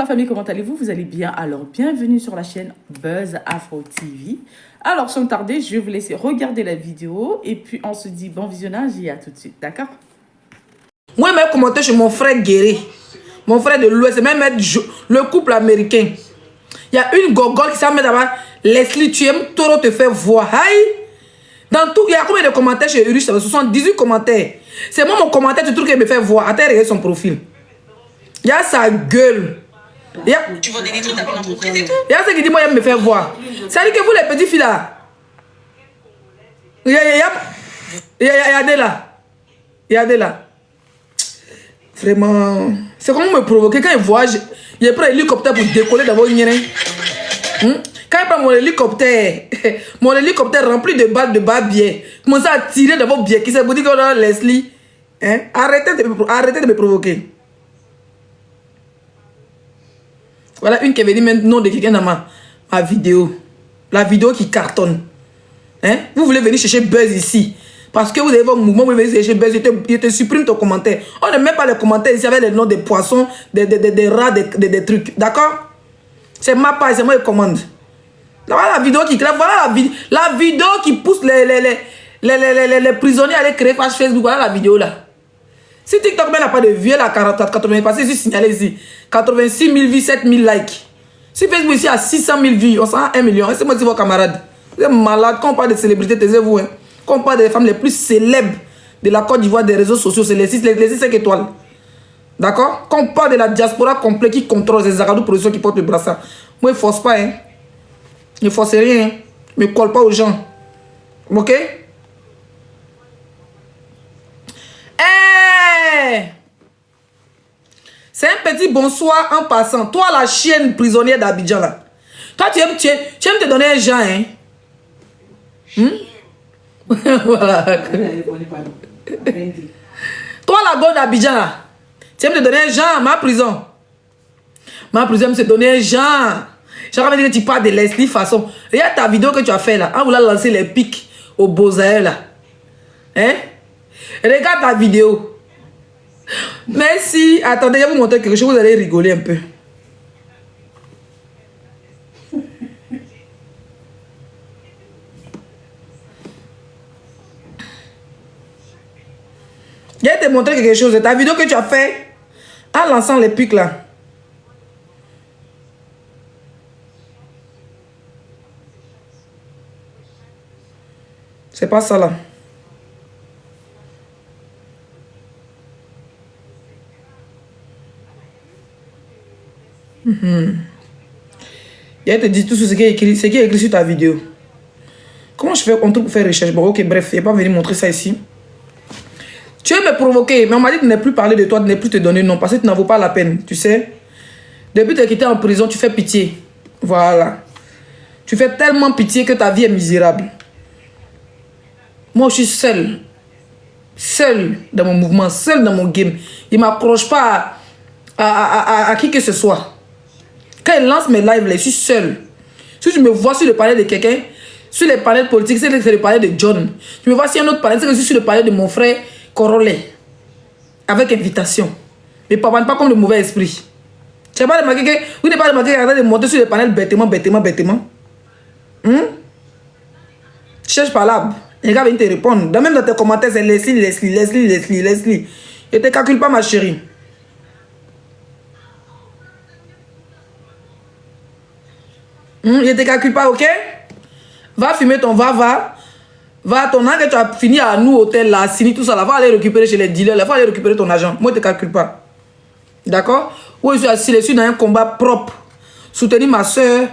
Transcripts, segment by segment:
la famille, comment allez-vous? Vous allez bien? Alors, bienvenue sur la chaîne Buzz Afro TV. Alors, sans tarder, je vais vous laisser regarder la vidéo et puis on se dit bon visionnage et à tout de suite, d'accord? Moi, je vais commenter chez mon frère Guéry, mon frère de l'Ouest, même le couple américain. Il y a une gogole qui s'appelle là-bas, Leslie, tu aimes, Toro te fait voir. Aïe! Dans tout, il y a combien de commentaires chez Urus? 78 commentaires. C'est moi mon commentaire, tu trouves qu'il me fait voir. Attends, regarde son profil. Il y a sa gueule. Tu vois des trucs dans ton entreprise et tout. Il y a ce qui dit, moi, il me fait voir. Ça dit que vous, les petits filles là. Regardez là. Regardez là. Vraiment. C'est comment me provoquer. Quand il voit, il prend l'hélicoptère pour décoller d'abord. Quand il prend mon hélicoptère rempli de balles de bas-biais, commence à tirer d'abord bien. Qui s'est dit que Leslie, hein? Arrêtez de me provoquer. Voilà une qui est venue mettre le nom de quelqu'un dans ma vidéo. La vidéo qui cartonne. Hein? Vous voulez venir chercher Buzz ici. Parce que vous avez votre mouvement, vous voulez venir chercher Buzz. Je te supprime ton commentaire. On ne met pas les commentaires ici avec les noms des poissons, des rats, des trucs. D'accord? C'est ma page, c'est moi qui commande. Voilà la vidéo qui crée. Voilà la vidéo qui pousse les prisonniers à aller créer page Facebook. Voilà la vidéo là. Si TikTok n'a pas de vues, là, 80, parce que je suis signalé ici, 86 000 vues, 7 000 likes. Si Facebook ici a 600 000 vues, on s'en a 1 million. C'est moi, c'est vos camarades. Vous êtes malades. Quand on parle de célébrités, taisez-vous. Hein. Quand on parle des femmes les plus célèbres de la Côte d'Ivoire, des réseaux sociaux, c'est les 5 étoiles. D'accord? Quand on parle de la diaspora complète qui contrôle ces Zagadou productions qui portent le brassard, moi, je ne force pas. Hein. Je ne force rien. Hein. Je ne me colle pas aux gens. Ok? C'est un petit bonsoir en passant. Toi, la chienne prisonnière d'Abidjan, là. Toi, tu aimes te donner un genre, hein? Voilà. Toi, la go d'Abidjan, là. Tu aimes te donner un genre, ma prison. Ma prison aime se donner un genre. J'ai envie de dire que tu parles de Leslie façon. Regarde ta vidéo que tu as fait, là. En voulant lancer les pics au Beaux-Arts, là. Hein? Regarde ta vidéo. Merci. Attendez, je vais vous montrer quelque chose. Vous allez rigoler un peu. Je vais te montrer quelque chose. Ta vidéo que tu as fait en lançant les pics là. C'est pas ça là. Il te dit tout ce qui est écrit sur ta vidéo. Comment je fais un truc pour faire recherche? Bon, ok, bref, il n'est pas venu montrer ça ici. Tu veux me provoquer, mais on m'a dit de ne plus parler de toi, de ne plus te donner nom, parce que tu n'en vaut pas la peine, tu sais. Depuis que tu es quitté en prison, tu fais pitié. Voilà. Tu fais tellement pitié que ta vie est misérable. Moi, je suis seul. Seul dans mon mouvement, seul dans mon game. Il ne m'accroche pas à qui que ce soit. Quand il lance mes lives, je suis seul. Si je me vois sur le palais de quelqu'un, sur les panels politiques, c'est le palais de John. Je me vois sur un autre palais, c'est que je suis sur le palais de mon frère Corolet. Avec invitation. Mais pas comme le mauvais esprit. Tu n'as pas remarqué que vous n'avez pas remarqué qu'il y a de monter sur le panel bêtement. Je cherche par là. Les gars viennent te répondre. Même dans tes commentaires, c'est Leslie. Je ne te calcule pas, ma chérie. Je ne te calcule pas, ok? Va fumer ton va ton argent que tu as fini à nous, hôtel, là, signé tout ça, là, va aller récupérer chez les dealers, là, va aller récupérer ton argent. Moi, je ne te calcule pas. D'accord? Oui, je suis assis, je suis dans un combat propre. Soutenir ma soeur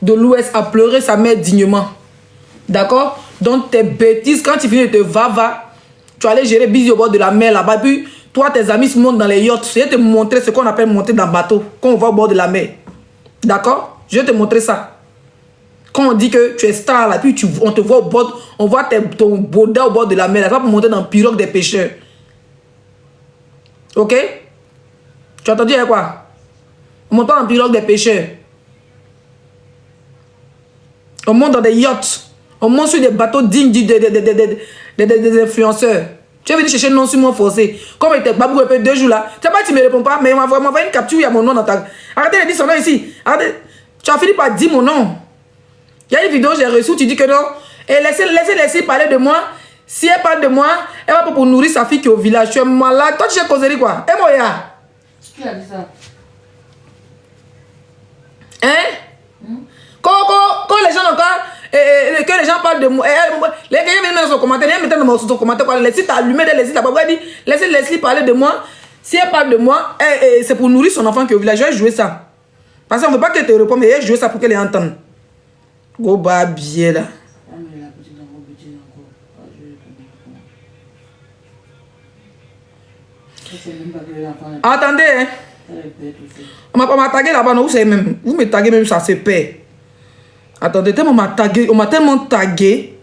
de l'Ouest à pleurer sa mère dignement. D'accord? Donc, tes bêtises, quand tu finis de te tu vas aller gérer busy au bord de la mer là-bas, puis toi, tes amis se montent dans les yachts. Je vais te montrer ce qu'on appelle monter dans le bateau, quand on va au bord de la mer. D'accord? Je vais te montrer ça. Quand on dit que tu es star là, puis on te voit au bord, on voit ton boda au bord de la mer, là, va pour monter dans le pirogue des pêcheurs. Ok? Tu as entendu quoi? On monte pas dans le pirogue des pêcheurs. On monte dans des yachts. On monte sur des bateaux dignes des influenceurs. Tu es venu chercher non sur mon forcé. Comme il était babou un peu 2 jours là. Tu sais pas, tu me réponds pas, mais on m'a envoyé une capture, il y a mon nom dans ta... Arrêtez de dire son nom ici. Arrêtez. Tu as fini par dire mon nom. Il y a une vidéo que j'ai reçue, tu dis que non. Et laissez parler de moi. Si elle parle de moi, elle va pas pour nourrir sa fille qui est au village. Tu es malade. Toi, tu sais causer quoi? Et moi, Qui a dit ça? Hein? Quand les gens encore... que les gens parlent de moi. Les gens viennent dans son commentaire. Ils mettent dans son commentaire. Laissez t'allumer, laissez la papa dit. Laissez parler de moi. Si elle parle de moi, c'est pour nourrir son enfant qui est au village. Je vais jouer ça. Parce qu'on ne veut pas qu'elle te réponde, mais elle joue ça pour qu'elle entende. Go bien là. Attendez, hein. On m'a tagué là-bas, non, vous savez même. Vous me taguez même, ça se perd. Attendez, tellement on m'a tellement tagué.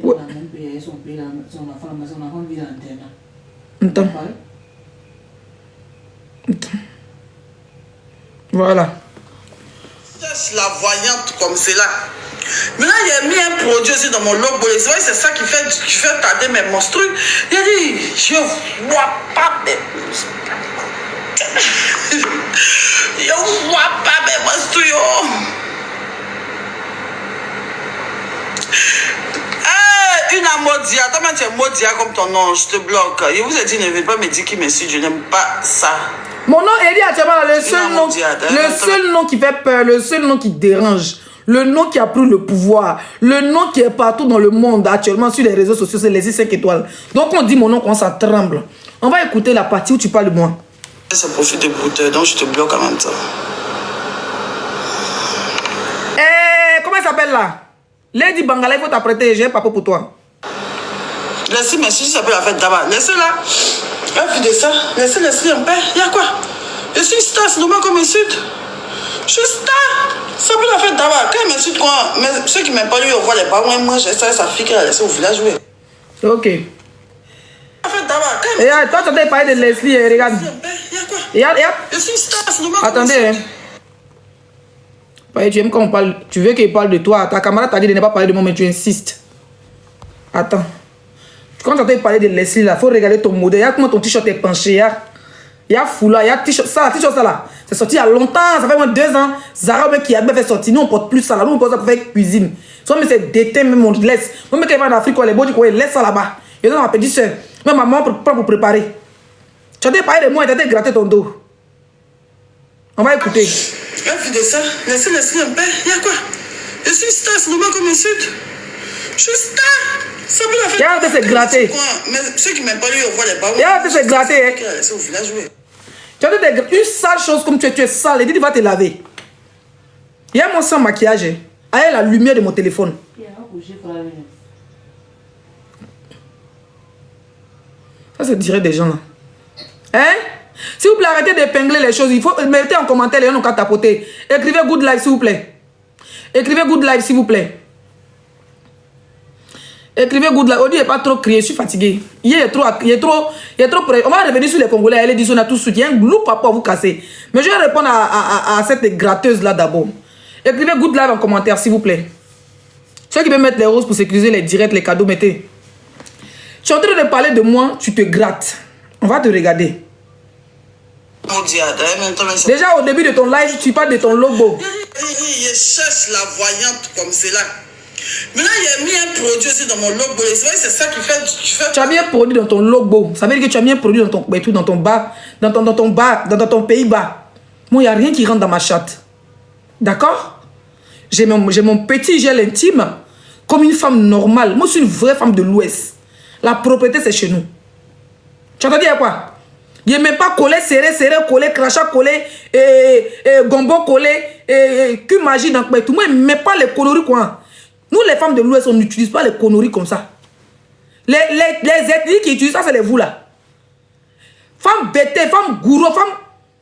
Ouais. Attends. Voilà. La voyante comme cela. Maintenant, il a mis un produit aussi dans mon logo. C'est vrai, c'est ça qui fait tarder mes monstrues. Il a dit, je vois pas mes... Je vois pas mes monstrues. Une à Modia. Toi, tu es Modia comme ton nom. Je te bloque. Je vous ai dit, ne venez pas me dire qui m'insulte. Je n'aime pas ça. Mon nom est dit actuellement le seul nom qui fait peur, le seul nom qui dérange, le nom qui a pris le pouvoir, le nom qui est partout dans le monde actuellement sur les réseaux sociaux, c'est les 5 étoiles. Donc on dit mon nom quand ça tremble. On va écouter la partie où tu parles de moi. Ça profite des brouteurs, donc je te bloque en même temps. Comment elle s'appelle là? Lady Bangala, il faut t'apprêter, j'ai un papa pour toi. Laissez, merci, ça peut la fête d'abord. Laissez-la. Un de ça. Laissez en paix. Il y a quoi? Je suis star, c'est normal qu'on m'insulte. Je suis star. Ça peut la fête d'abord. Quand elle m'insulte, quoi? Mais ceux qui m'aiment pas, lui, on voit les parents. Moi, j'ai ça, sa fille qu'elle a laissée au village jouer. Ok. La fête d'abord. Et toi, tu as parlé de Leslie, regarde. Il y a quoi? Je suis star, c'est normal. Attendez, hein. Tu aimes quand on parle. Tu veux qu'il parle de toi. Ta camarade t'a dit de ne pas parler de moi, mais tu insistes. Attends. Quand tu as parlé de Leslie, là, il faut regarder ton modèle. Il y a comment ton t-shirt est penché. Il y a foulard, il y a t-shirt. Ça, t-shirt, ça là. C'est sorti il y a longtemps. Ça fait moins de 2 ans. Zara, qui a fait sortir. Nous, on porte plus ça là. Nous, on porte ça pour faire cuisine. Soit, mais c'est d'été, même on laisse. Même quand il va en Afrique, les beaux, ils laissent ça là-bas. Et donc, ma petite soeur. Même maman, pas pour préparer. Tu as parlé de moi et tu as gratter ton dos. On va écouter. Un de ça. Laissez en paix. Il y a quoi? Je suis star, c'est normal qu'on m'insulte. Je suis star. Ça peut la faire. Regarde, c'est gratté. Mais ceux qui m'aiment pas, lui, on voit les parents. Regarde, c'est gratté. Hein. C'est au village, oui. Tu as une sale chose comme tu es sale. Et dis, tu vas te laver. Il y a mon sang maquillage. Hein. Avec la lumière de mon téléphone. Ça, c'est direct des gens là. Hein? S'il vous plaît, arrêtez d'épingler les choses. Il faut mettez en commentaire les gens qui ont tapoté. Écrivez good life, s'il vous plaît. Écrivez good life, s'il vous plaît. Écrivez good life. Audi n'est pas trop crié, je suis fatigué. Il est trop prêt. On va revenir sur les Congolais. Elle dit on a tout soutien. Il y a un loup à vous casser. Mais je vais répondre à cette gratteuse là d'abord. Écrivez good life en commentaire, s'il vous plaît. Ceux qui veulent mettre les roses pour sécuriser les directs, les cadeaux, mettez. Tu es en train de parler de moi, tu te grattes. On va te regarder. Déjà au début de ton live, tu parles de ton logo. Je cherche la voyante comme cela. Maintenant, il a mis un produit aussi dans mon logo. C'est vrai, c'est ça qui fait... Tu as mis un produit dans ton logo. Ça veut dire que tu as mis un produit dans ton bar, dans ton pays bas. Moi, il n'y a rien qui rentre dans ma chatte. D'accord? J'ai mon petit gel intime comme une femme normale. Moi, je suis une vraie femme de l'Ouest. La propriété, c'est chez nous. Tu entends dire quoi? Je n'aime pas coller, serré, coller, crachat, coller, gombo, coller, cul magie dans le tout. Moi, je n'aime pas les conneries, quoi. Nous, les femmes de l'Ouest, on n'utilise pas les conneries comme ça. Les ethnies qui utilisent ça, c'est les vous, là. Femmes bêtées, femmes gourou, femmes...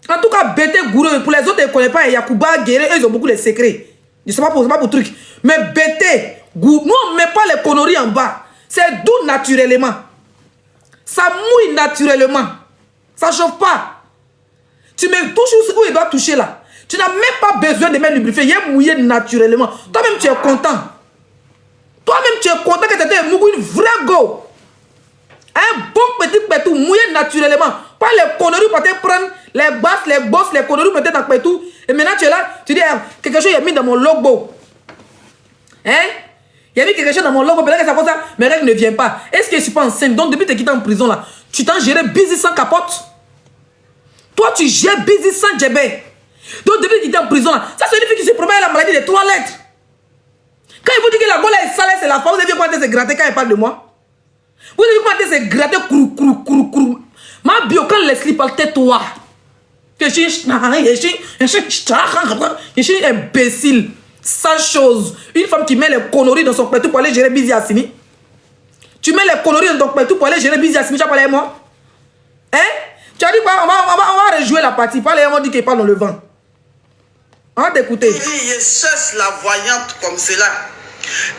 En tout cas, bêtées, gourou. Pour les autres, ils ne connaissent pas. Yakuba, Guéré, eux, ils ont beaucoup de secrets. Je ne sais pas pour truc. Mais bêtées, gourou. Nous, on ne met pas les conneries en bas. C'est doux naturellement. Ça mouille naturellement. Ça ne chauffe pas. Tu me touches où il doit toucher là. Tu n'as même pas besoin de mettre lubrifié. Il est mouillé naturellement. Toi-même, tu es content. Toi-même, tu es content que tu étais une vraie go. Un bon petit pétou mouillé naturellement. Pas les conneries pour te prendre les basses, les bosses, les conneries pour te dans pétou. Et maintenant tu es là, tu dis, quelque chose est mis dans mon logo. Hein? Il y a mis quelque chose dans mon logo, peut-être que ça fait ça, mes règles ne viennent pas. Est-ce que je suis pas enceinte? Donc depuis que tu es quitté en prison là, tu t'en géré busy sans capote? Toi tu gères busy sans djébé. Donc depuis que tu es en prison là, ça signifie qu'il se promet la maladie des 3 lettres. Quand il vous dit que la gueule est sale, c'est la femme, vous avez vu comment elle se gratter quand elle parle de moi? Vous avez vu comment elle se gratter, crou. Ma bio, quand Leslie parle, tais-toi. Je suis imbécile. Sans chose. Une femme qui met les conneries dans son pétou pour aller gérer Busy Assini. Tu mets les conneries dans ton pétou pour aller gérer Busy Assini, tu as parlé avec moi? Hein? Tu as dit quoi? On va rejouer la partie. Parle, on dit qu'il parle dans le vent. On va t'écouter. Il cherche la voyante comme cela.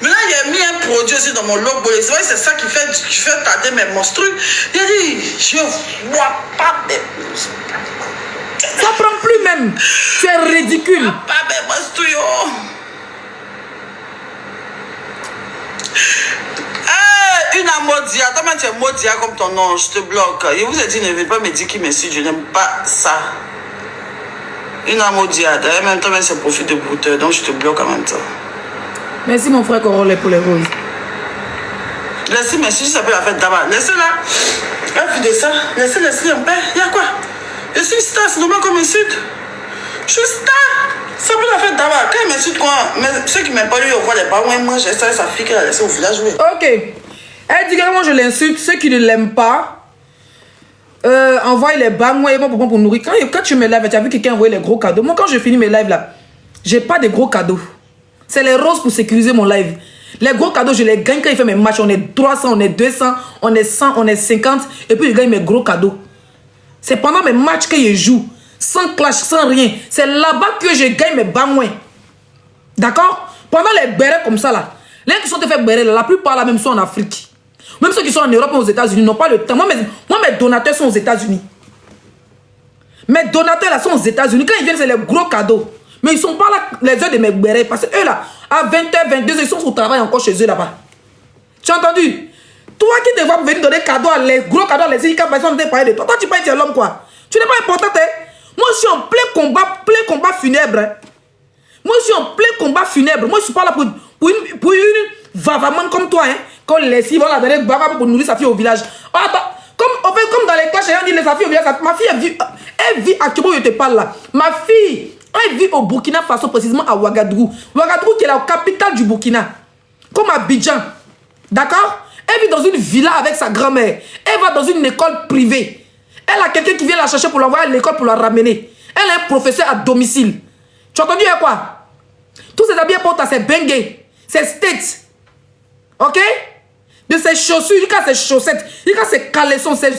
Maintenant, il a mis un produit aussi dans mon logo. Et c'est vrai, c'est ça qui fait tarder mes monstrues. Il a dit, je vois pas mes... Ça prend plus même. C'est ridicule. Pas mes monstrues. Une amodia. Toi-même, tu es modia comme ton nom. Je te bloque. Je vous ai dit, ne vais pas me dire qui me suit. Je n'aime pas ça. Une amodia. D'ailleurs, même toi-même, c'est profit de brouteur. Donc, je te bloque en même temps. Merci mon frère Corolle pour les roses. Merci, ça peut la fête d'abord. Laissez-la. Elle fait de ça. Laissez en paix. Il y a quoi? Je suis star, c'est normal qu'on m'insulte. Je suis star. Ça peut la fête d'abord. Quand ils m'insultent, quoi? Mais ceux qui m'aiment pas, lui, on voit les parents. Moi, j'ai ça, sa fille qu'elle a laissée au village. Oui. Ok. Elle dit que moi, je l'insulte. Ceux qui ne l'aiment pas, envoie les bas. Moi, pour nourrir. Quand tu me lives, tu as vu quelqu'un envoyer les gros cadeaux. Moi, quand je finis mes lives là, j'ai pas de gros cadeaux. C'est les roses pour sécuriser mon live. Les gros cadeaux, je les gagne quand il fait mes matchs. On est 300, on est 200, on est 100, on est 50. Et puis, je gagne mes gros cadeaux. C'est pendant mes matchs que je joue. Sans clash, sans rien. C'est là-bas que je gagne mes bas moins. D'accord? Pendant les bérets comme ça, là. Les qui sont fait bérer, la plupart là même sont en Afrique. Même ceux qui sont en Europe et aux États-Unis n'ont pas le temps. Moi, mes donateurs sont aux États-Unis. Mes donateurs là sont aux États-Unis. Quand ils viennent, c'est les gros cadeaux. Mais ils ne sont pas là les heures de mes bérets. Parce que eux là, à 20h, 22h, ils sont au travail encore chez eux là-bas. Tu as entendu? Toi qui te vois venir donner cadeaux, les gros cadeaux, les IK, personne ne t'a parlé de toi. Toi, tu penses que tu es l'homme quoi? Tu n'es pas important, hein? Moi, je suis en plein combat funèbre. Hein? Moi, je suis en plein combat funèbre. Moi, je ne suis pas là pour une vavaman comme toi. Hein? Quand les filles vont la donner pour nourrir sa fille au village. Oh, attends, comme dans les classes, on dit sa fille au village. Ma fille, elle vit actuellement où je te parle là. Ma fille, elle vit au Burkina Faso, précisément à Ouagadougou. Ouagadougou qui est la capitale du Burkina. Comme Abidjan. D'accord? Elle vit dans une villa avec sa grand-mère. Elle va dans une école privée. Elle a quelqu'un qui vient la chercher pour l'envoyer à l'école pour la ramener. Elle est un professeur à domicile. Tu as entendu quoi? Tous ces habits portent à ses bengués, ses states. Ok? De ses chaussures, jusqu'à ses chaussettes, jusqu'à ses caleçons, ses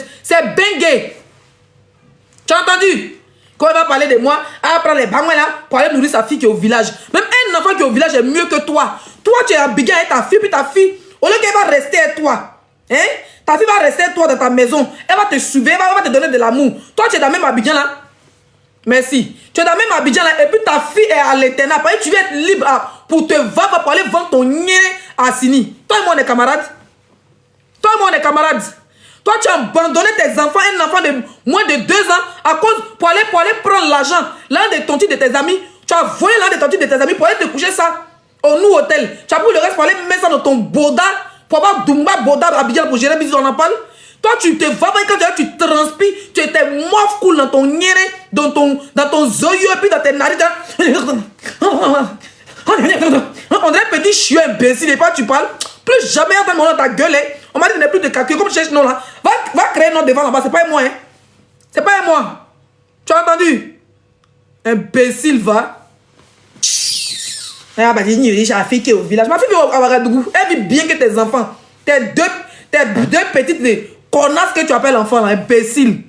bengués. Tu as entendu? Quand elle va parler de moi, elle va prendre les bangouins là pour aller nourrir sa fille qui est au village. Même un enfant qui est au village est mieux que toi. Toi, tu es habillé avec ta fille, puis ta fille, au lieu qu'elle va rester avec toi, hein? Ta fille va rester avec toi dans ta maison. Elle va te suivre, elle va te donner de l'amour. Toi, tu es dans le même Abidjan là. Merci. Tu es dans le même Abidjan là. Et puis ta fille est à l'Éternat. Tu vas être libre pour te vendre, pour aller vendre ton niais à Sini. Toi et moi, on est camarades. Toi et moi, on est camarades. Toi, tu as abandonné tes enfants, un enfant de moins de 2 ans, à cause pour aller prendre l'argent. L'un des tontis de tes amis. Tu as volé l'un des tontis de tes amis pour aller te coucher ça au Nou Hôtel. Tu as pris le reste pour aller mettre ça dans ton boda. Pour avoir Dumba Boda Abidjan pour gérer bisous, on en parle. Toi, tu te vas, quand tu transpires, tu étais moif cool dans ton niéré, dans ton zoyo, et puis dans tes narices. On dirait petit chien imbécile, et pas tu parles. Plus jamais à mon nom ta gueule. On m'a dit qu'il n'y a plus de calcul. Comme tu cherches non là, va créer un nom devant là-bas. C'est pas moi, hein. C'est pas moi. Tu as entendu? Imbécile, va. Ah bah j'ai la fille qui est au village. Ma fille vit à Ouagadougou. Elle vit bien que tes enfants. Tes deux petites connasses que tu appelles enfants là, imbécile.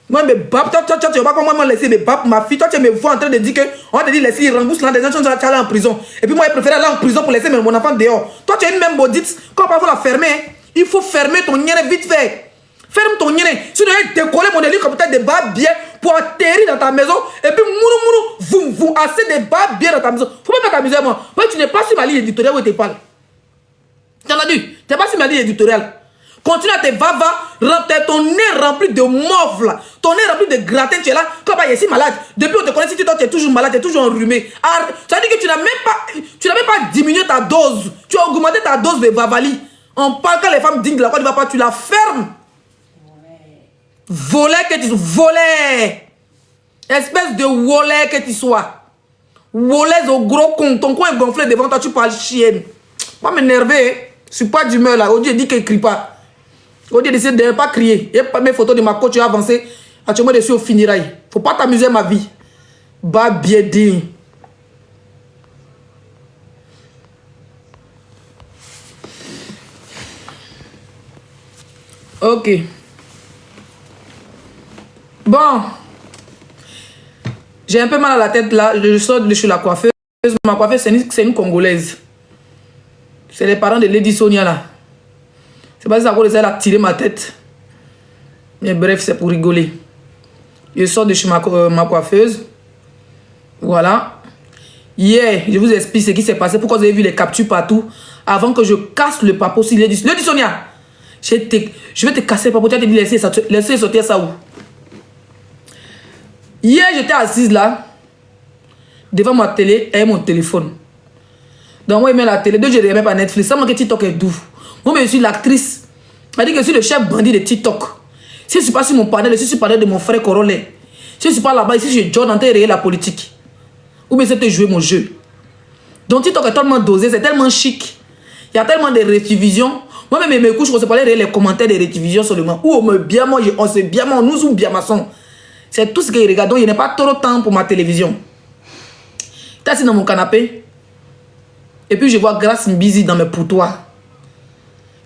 Moi, mes babes, toi, tu vas pas comment laisser mes babes, ma fille. Toi, tu me vois en train de dire que on va te dire laisser, il rembourse là, des gens qui sont allés en prison. Et puis moi, je préfère aller en prison pour laisser mon enfant dehors. Toi, tu es une même maudite. Quand on va la fermer, hein, il faut fermer ton niais vite fait. Ferme ton niais. Sinon, il décoller mon hélicoptère de babes bien pour atterrir dans ta maison. Et puis, vous assez de babes bien dans ta maison. Faut pas t'amuser à moi. Tu n'es pas sur ma ligne éditoriale où tu parles. Tu as entendu? Tu n'es pas sur ma ligne éditoriale. Continue à te ton nez rempli de mauve là. Ton nez rempli de gratin, tu es là. Comme il est si malade. Depuis on te connaît, si tu es toujours malade, tu es toujours enrhumé. Ça veut dire que tu n'as même pas diminué ta dose. Tu as augmenté ta dose de Vavali. On parle quand les femmes dignes de la Côte d'Ivoire, tu la fermes. Volet que tu sois. Volet. Espèce de volet que tu sois. Volet au gros con. Ton coin est gonflé devant toi, tu parles chienne. Pas m'énerver. Je suis pas d'humeur là. Odi dit qu'il crie pas. Odi décide de ne pas crier. Et pas mes photos de ma coach, tu as avancé. Actuellement, je suis au finirail. Faut pas t'amuser ma vie. Bah bien dit. Ok. Bon. J'ai un peu mal à la tête là. Je sors de chez la coiffeuse. Ma coiffeuse, c'est une Congolaise. C'est les parents de Lady Sonia là. C'est pas ça qu'elle a tiré ma tête. Mais bref, c'est pour rigoler. Je sors de chez ma coiffeuse. Voilà. Hier, je vous explique ce qui s'est passé. Pourquoi vous avez vu les captures partout. Avant que je casse le papo. Si Lady Sonia. Je vais te casser le papo. Tu vas te dire, laissez sortir ça où? Hier, j'étais assise là. Devant ma télé et mon téléphone. Donc moi, je mets la télé. Deux, je ne remets pas Netflix. Ça manque que TikTok est doux. Moi, je suis l'actrice. Je dis que je suis le chef bandit de TikTok. Si je ne suis pas sur mon panel, je suis sur le panel de mon frère Corolet. Si je ne suis pas là-bas, ici, je joue en train de la politique. Ou bien c'est de jouer mon jeu. Donc TikTok est tellement dosé, c'est tellement chic. Il y a tellement de rédivisions. Moi-même, mes couches, je ne sais pas les commentaires de rédivisions seulement. Ou on me bien mange, on se bien mange, nous ou bien maçon. C'est tout ce que je regarde. Donc il n'y a pas trop de temps pour ma télévision. Je suis assis dans mon canapé. Et puis je vois Grâce Mbisi dans mes poutoirs.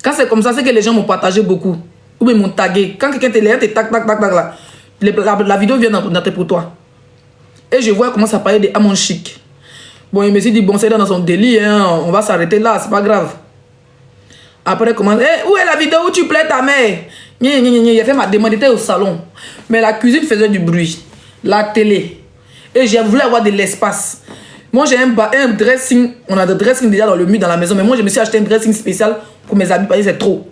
Quand c'est comme ça, c'est que les gens m'ont partagé beaucoup. Ou bien m'ont tagué. Quand quelqu'un te lève, tac, tac, tac, tac, là. La vidéo vient dans tes poutoirs. Et je vois comment ça parlait de Amon Chic. Bon, il me dit, bon, c'est dans son délit, hein, on va s'arrêter là, c'est pas grave. Après, comment, où est la vidéo où tu plais ta mère? Il a fait ma demande, il était au salon. Mais la cuisine faisait du bruit. La télé. Et je voulais avoir de l'espace. Moi, j'ai un dressing. On a des dressings déjà dans le mur dans la maison. Mais moi, je me suis acheté un dressing spécial pour mes habits parce que c'est trop.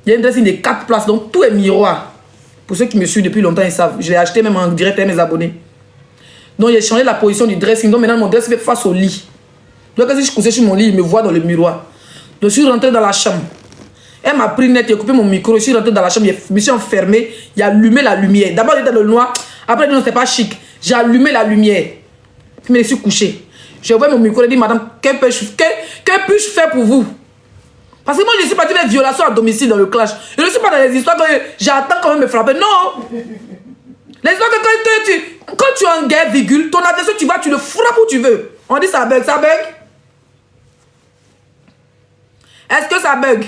Il y a un dressing de 4 places. Donc, tout est miroir. Pour ceux qui me suivent depuis longtemps, ils savent. Je l'ai acheté même en direct à mes abonnés. Donc, j'ai changé la position du dressing. Donc, maintenant, mon dressing fait face au lit. Donc, si je couchais sur mon lit, il me voit dans le miroir. Donc, je suis rentré dans la chambre. Elle m'a pris net, il a coupé mon micro. Je suis rentré dans la chambre. Je me suis enfermé. Il a allumé la lumière. D'abord, il était dans le noir. Après, non, c'est pas chic. J'ai allumé la lumière. Puis, je me suis couché. Je vois mon micro et dit, madame, que puis-je faire pour vous? Parce que moi, je ne suis pas dans les violations à domicile dans le clash. Je ne suis pas dans les histoires que j'attends quand même me frapper. Non! Les histoires que quand tu es en guerre, virgule, ton adversaire, tu vas, tu le frappes où tu veux. On dit ça bug, ça bug? Est-ce que ça bug?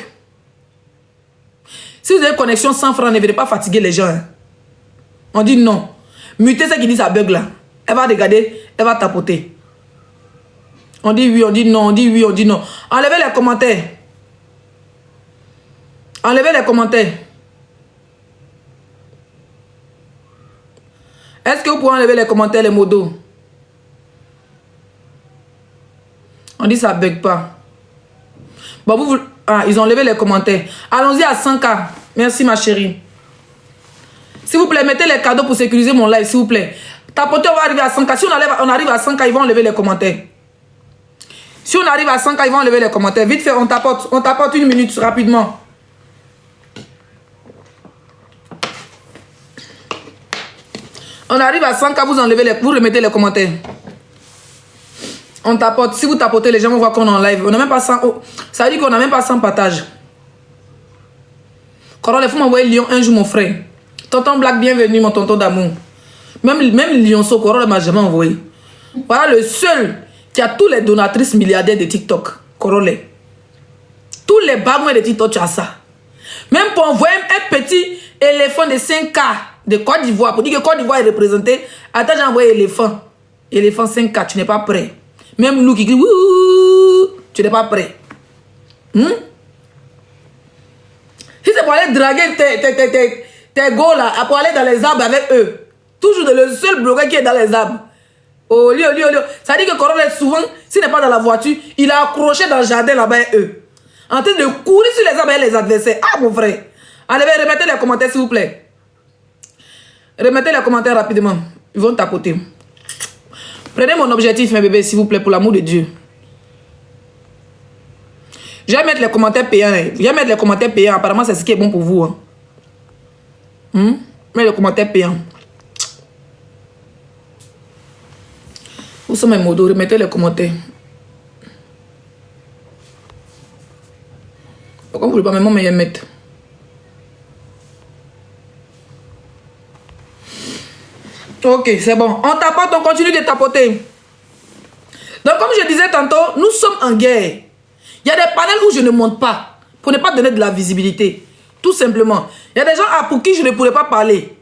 Si vous avez une connexion 100 francs, ne venez pas fatiguer les gens. Hein. On dit non. Mutez ce qui dit ça bug là. Elle va regarder, elle va tapoter. On dit oui, on dit non, on dit oui, on dit non. Enlevez les commentaires. Enlevez les commentaires. Est-ce que vous pouvez enlever les commentaires, les modos? On dit ça bug pas. Bon, ils ont enlevé les commentaires. Allons-y à 100K. Merci ma chérie. S'il vous plaît, mettez les cadeaux pour sécuriser mon live, s'il vous plaît. Tapotez, on va arriver à 100K. Si on arrive à 100K, ils vont enlever les commentaires. Si on arrive à 100K, ils vont enlever les commentaires. Vite fait, on tapote 1 minute rapidement. On arrive à 100K, vous remettez les commentaires. On tapote. Si vous tapotez, les gens vont voir qu'on est en live. On n'a même pas 100. Oh, ça veut dire qu'on n'a même pas 100 partages. Quand il faut m'envoyer Lyon un jour, mon frère. Tonton Black, bienvenue, mon tonton d'amour. Même Lyonceau, Corolla ne m'a jamais envoyé. Voilà le seul qui a tous les donatrices milliardaires de TikTok. Corolla. Tous les bagouins de TikTok, tu as ça. Même pour envoyer un petit éléphant de 5K de Côte d'Ivoire, pour dire que Côte d'Ivoire est représentée. Attends, j'ai envoyé éléphant. Éléphant 5K, tu n'es pas prêt. Même Lou qui crie, tu n'es pas prêt. Si c'est pour aller draguer tes go là, pour aller dans les arbres avec eux. Toujours le seul bloqueur qui est dans les arbres. Oh, ça dit que Corolla, souvent, s'il n'est pas dans la voiture, il a accroché dans le jardin là-bas avec eux. En train de courir sur les arbres et les adversaires. Ah, mon frère. Allez, remettez les commentaires, s'il vous plaît. Remettez les commentaires rapidement. Ils vont tapoter. Prenez mon objectif, mes bébés, s'il vous plaît, pour l'amour de Dieu. Je vais mettre les commentaires payants. Je vais mettre les commentaires payants. Apparemment, c'est ce qui est bon pour vous. Hein. Mettez les commentaires payants. Où sont mes modos? Remettez les commentaires. Pourquoi vous ne voulez pas même mettre? Ok, c'est bon. On tapote, on continue de tapoter. Donc, comme je disais tantôt, nous sommes en guerre. Il y a des panels où je ne monte pas pour ne pas donner de la visibilité. Tout simplement. Il y a des gens pour qui je ne pourrais pas parler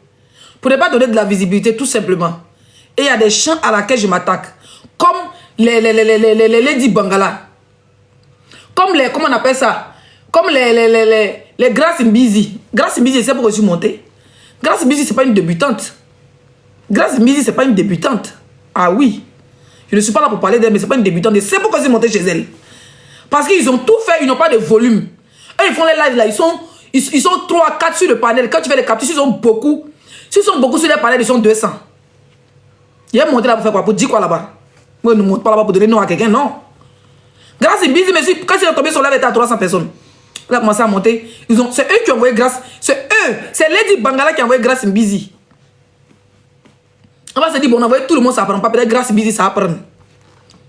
pour ne pas donner de la visibilité, tout simplement. Et il y a des champs à laquelle je m'attaque. Comme les Lady Bangala. Comme les, comment on appelle ça? Comme les Grace Mbizi. Grace Mbizi, c'est pourquoi je suis montée. Grace Mbizi, c'est pas une débutante. Grace Mbizi, c'est pas une débutante. Ah oui. Je ne suis pas là pour parler d'elle, mais c'est pas une débutante. Et c'est pourquoi je suis montée chez elle. Parce qu'ils ont tout fait, ils n'ont pas de volume. Eux, ils font les lives là, ils sont 3, 4 sur le panel. Quand tu fais les captures, ils sont beaucoup. S'ils sont beaucoup sur les panels, ils sont 200. Il est monté là pour faire quoi? Pour dire quoi là-bas? Moi, je ne monte pas là-bas pour donner nom à quelqu'un, non. Grâce à Busy, mais quand ils sont tombés sur live, ils étaient à 300 personnes. Ils ont commencé à monter. C'est eux qui ont envoyé Grâce. C'est eux. C'est Lady Bangala qui a envoyé Grâce Busy. On va se dire, bon, on a envoyé tout le monde, ça apprend pas. Peut-être Grâce Busy, ça apprend.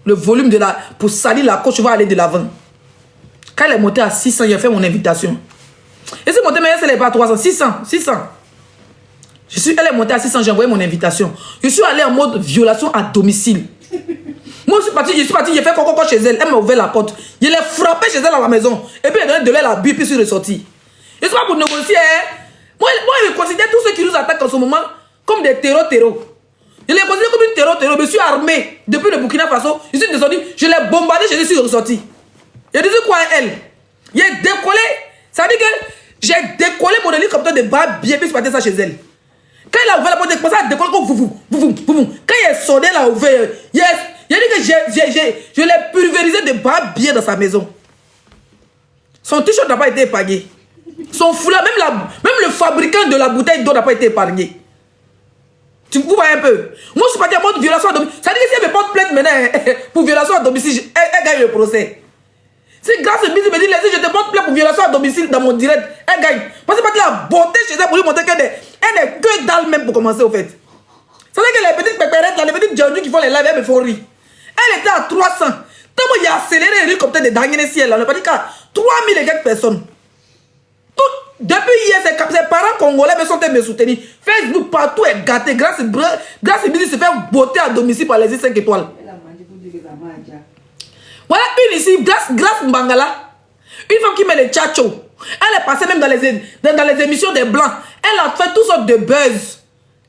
Le volume de la... Pour salir la coach, va aller de l'avant. Quand elle est montée à 600, j'ai fait mon invitation. Et c'est monté, mais elle n'est pas à 300. 600. Elle est montée à 600, j'ai envoyé mon invitation. Je suis allé en mode violation à domicile. Moi, je suis parti, j'ai fait coco chez elle. Elle m'a ouvert la porte. Je l'ai frappé chez elle à la maison. Et puis, elle a donné de l'air à la bille, puis je suis ressorti. Et c'est pas pour négocier. Hein. Moi, je considère tous ceux qui nous attaquent en ce moment comme des terreaux. Je les considère comme une terreau. Je me suis armé depuis le Burkina Faso. Je suis descendu, je l'ai bombardé, je suis ressorti. Je disais quoi à elle? J'ai décollé. Ça veut dire que j'ai décollé mon hélicoptère de bas bien, puis je partais ça chez elle. Quand elle a ouvert la porte, elle a commencé à décoller comme quand elle est sonnée, elle a ouvert. Yes. Il a dit que je l'ai pulvérisé de bas bien dans sa maison. Son t-shirt n'a pas été épargné. Son foulard, même le fabricant de la bouteille d'eau n'a pas été épargné. Tu vous vois un peu. Moi, je suis parti en mode violation à domicile. Ça veut dire que si elle me porte plainte maintenant pour violation à domicile, elle gagne le procès. Si grâce à Busy me dit, laissez, je te porte plainte pour violation à domicile dans mon direct, elle gagne. Parce que c'est pas la beauté chez elle pour lui montrer qu'elle n'est que dalle même pour commencer au fait. Ça veut dire que les petites pépérettes, là, les petites jeunes qui font les lives, elles me font rire. Elle était à 300. Tellement il a accéléré l'hélicoptère de Dangene ciel. On n'a pas dit qu'à 3000 et quelques personnes. Depuis hier, ses parents congolais me sont me soutenir. Facebook partout est gâté. Grâce à Busy se fait beauté à domicile par les 5 étoiles. Voilà une ici, grâce Mbangala. Une femme qui met les tchatchos. Elle est passée même dans les émissions des Blancs. Elle a fait toutes sortes de buzz.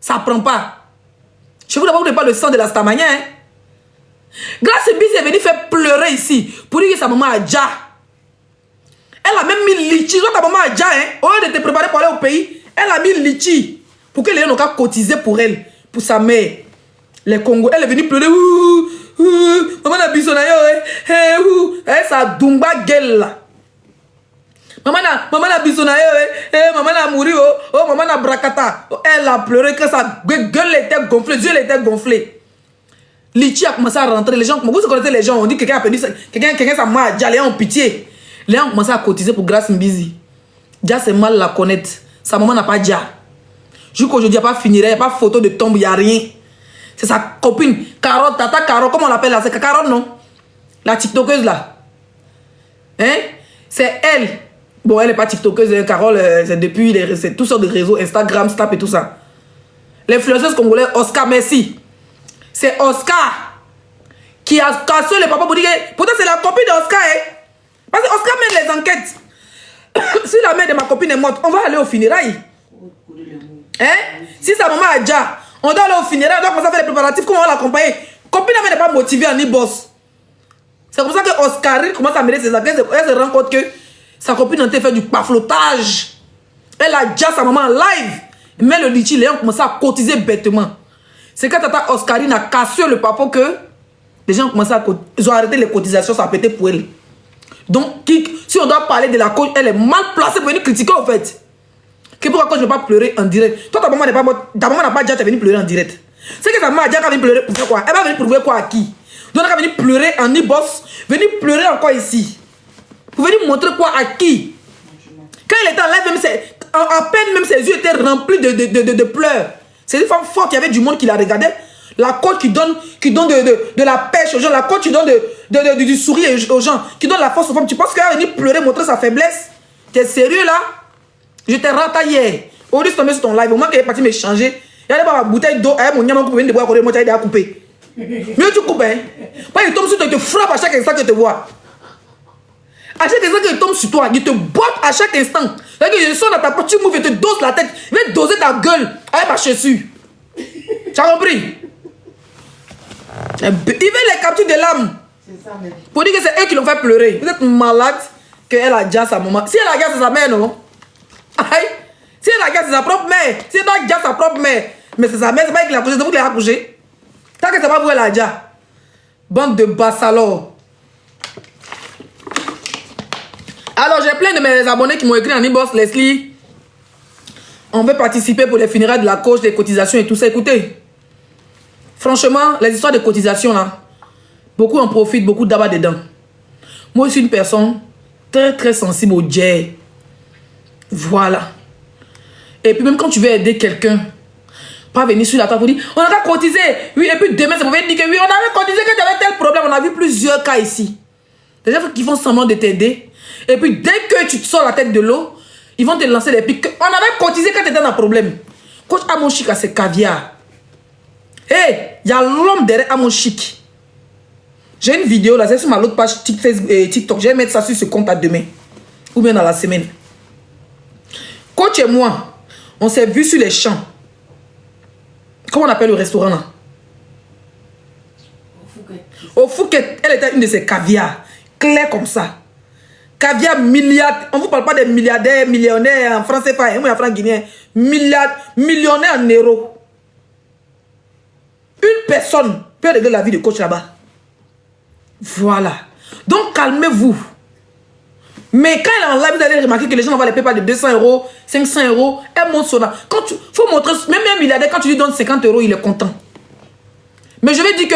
Ça ne prend pas. Je vous d'abord pas le sang de la Stamania. Hein? Grâce Busy est venue faire pleurer ici pour dire que sa maman a déjà. Elle a même mis litchi. Ta maman a déjà. Hein? Au lieu de te préparer pour aller au pays, elle a mis litchi pour que les gens n'ont qu'à cotiser pour elle, pour sa mère. Les Congos, elle est venue pleurer. Maman a bisonayo. Ça dumba gueule là. Maman a bisonayo. Maman a mouru. Oh, maman a bracata. Elle a pleuré que sa gueule était gonflée. Dieu était gonflé. Litchi a commencé à rentrer. Les gens, vous connaissez les gens, on dit que quelqu'un a perdu, quelqu'un sa main, les gens ont pitié. Les gens ont commencé à cotiser pour Grâce Mbizi. Déjà, c'est mal la connaître. Sa maman n'a pas déjà. Jusqu'aujourd'hui, il n'y a pas fini, il n'y a pas photo de tombe, il n'y a rien. C'est sa copine, Carole, Tata Carole, comment on l'appelle là? C'est Carole, non? La TikTokeuse là. Hein? C'est elle. Bon, elle n'est pas TikTokeuse, Carole, c'est depuis toutes sortes de réseaux, Instagram, Snap et tout ça. L'influenceuse congolaise, Oscar, merci. C'est Oscar qui a cassé le papa pour dire que pourtant c'est la copine d'Oscar. Hein? Parce que Oscar mène les enquêtes. Si la mère de ma copine est morte, on va aller au funérailles. Hein? Si sa maman a déjà, on doit aller au funérailles, on doit commencer à faire les préparatifs. Comment on va l'accompagner? Copine n'est pas motivée en e-boss. C'est comme ça que Oscar commence à mener ses enquêtes. Elle se rend compte que sa copine a fait du paflotage. Elle a déjà sa maman en live. Mais le litchi, les gens commencent à cotiser bêtement. C'est quand Tata Oscarine a cassé le papa que les gens ont commencé à... Ils ont arrêté les cotisations, ça a pété pour elle. Donc, si on doit parler de la coach, elle est mal placée pour venir critiquer en fait. Que pourquoi je ne vais pas pleurer en direct? Toi, ta maman n'a pas dit qu'elle venir pleurer en direct. C'est que ta maman a dit qu'elle va venir pleurer pour faire quoi? Elle va venir pleurer quoi à qui? Donc, elle va venir pleurer en e-boss, venir pleurer encore ici. Pour venir montrer quoi à qui? Quand elle était en live, même à peine même ses yeux étaient remplis de pleurs. C'est une femme forte, il y avait du monde qui la regardait. La coach qui donne de la pêche aux gens, la coach qui donne du sourire aux gens, qui donne la force aux femmes. Tu penses qu'elle va venir pleurer, montrer sa faiblesse? T'es sérieux là? Je t'ai rataillé. Au lieu de tomber sur ton live, au moins qu'elle est partie me changer. Il y a ma bouteille d'eau, mon niaman pour venir de boire, mon taille à couper. Mieux tu coupes, hein? Pas il tombe sur toi, il te frappe à chaque instant que tu te vois. À chaque instant qu'il tombe sur toi, il te botte à chaque instant. C'est-à-dire que je sors dans ta porte, tu m'ouvres, il te dose la tête. Il va doser ta gueule avec ma chaussure. Tu as compris? Il veut les capturer de l'âme. Pour dire que c'est eux qui l'ont fait pleurer. Vous êtes malade qu'elle a déjà sa maman. Si elle a déjà sa mère, non? Aïe. Si elle a déjà sa propre mère. Si elle a déjà sa propre mère. Mais c'est sa mère, c'est pas elle qui l'a accouché, c'est vous qui l'avez accouché. Tant que c'est pas vous, elle a déjà. Bande de bassalors. Alors, j'ai plein de mes abonnés qui m'ont écrit en inbox, Leslie. On veut participer pour les funérailles de la coach, les cotisations et tout ça. Écoutez, franchement, les histoires de cotisations là, beaucoup en profitent, beaucoup d'abat dedans. Moi, je suis une personne très très sensible au jet. Voilà. Et puis même quand tu veux aider quelqu'un, pas venir sur la table pour dire, on a cotisé. Oui, et puis demain, ça va venir dire que oui, on avait cotisé que tu avais tel problème. On a vu plusieurs cas ici. Des gens qui font semblant de t'aider. Et puis dès que tu te sors la tête de l'eau, ils vont te lancer des pics. On avait cotisé quand tu étais dans un problème. Coach Amon Chic, c'est caviar. Hé, il y a l'homme derrière Amon Chic. J'ai une vidéo là, c'est sur ma autre page Facebook et TikTok. Je vais mettre ça sur ce compte à demain. Ou bien dans la semaine. Coach et moi, on s'est vu sur les champs. Comment on appelle le restaurant là? Au Fouquet. Elle était une de ces caviars. Claire comme ça. Caviar milliard. On ne vous parle pas des milliardaires, millionnaires en français, pas en franc guinéen. Millionnaire en euros. Une personne peut régler la vie de coach là-bas. Voilà. Donc calmez-vous. Mais quand elle est en live, vous allez remarquer que les gens envoient les PayPal de 200 euros, 500 euros. Elle montre son... Quand tu... faut montrer... Même un milliardaire, quand tu lui donnes 50 euros, il est content. Mais je vais dire que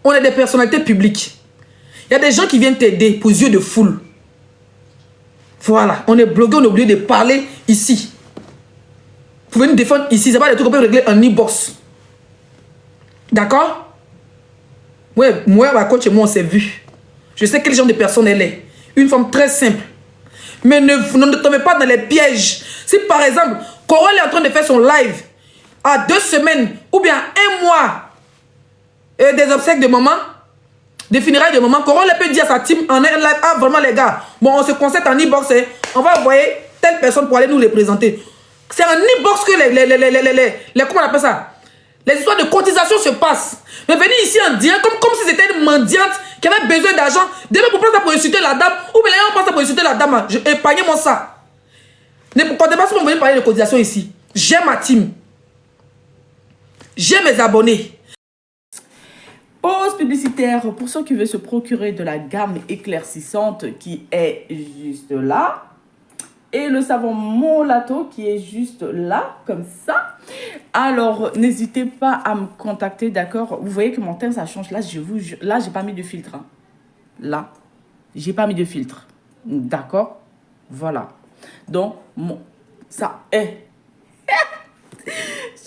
on est des personnalités publiques. Il y a des gens qui viennent t'aider pour yeux de foule. Voilà. On est bloqué, on est obligé de parler ici. Pour venir défendre ici, c'est pas des trucs qu'on peut régler en e-box. D'accord? Ouais, moi, ma coach et moi, on s'est vu. Je sais quel genre de personne elle est. Une femme très simple. Mais ne tombez pas dans les pièges. Si par exemple, Corol est en train de faire son live à 2 semaines ou bien 1 mois des obsèques de maman, des funérailles de maman, Corol peut dire à sa team en live, ah vraiment les gars, bon on se concerte en e-box, on va envoyer telle personne pour aller nous les présenter. C'est en e-box que comment on appelle ça? Les histoires de cotisation se passent. Mais venir ici en direct, comme si c'était une mendiante qui avait besoin d'argent. Demain, pour prendre ça pour insulter la dame, ou bien on prend ça pour insulter la dame, épargnez-moi ça. Ne comptez pas si on veut parler de cotisation ici. J'ai ma team. J'ai mes abonnés. Pause publicitaire pour ceux qui veulent se procurer de la gamme éclaircissante qui est juste là. Et le savon Molato qui est juste là, comme ça. Alors, n'hésitez pas à me contacter, d'accord? Vous voyez que mon teint, ça change. Là, là, j'ai pas mis de filtre. Hein. Là, j'ai pas mis de filtre. D'accord? Voilà. Donc, ça est.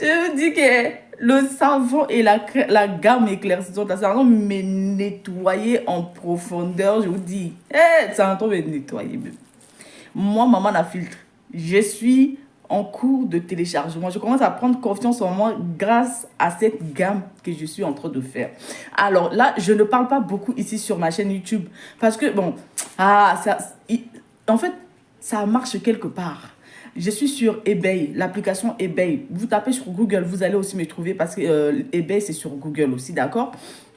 Je vous dis que le savon et la gamme éclaircissante, ça va me nettoyer en profondeur. Je vous dis, ça va me nettoyer. Moi, maman la filtre. Je suis en cours de téléchargement. Je commence à prendre confiance en moi grâce à cette gamme que je suis en train de faire. Alors là, je ne parle pas beaucoup ici sur ma chaîne YouTube. Parce que, bon, en fait, ça marche quelque part. Je suis sur eBay, l'application eBay. Vous tapez sur Google, vous allez aussi me trouver parce que eBay, c'est sur Google aussi, d'accord?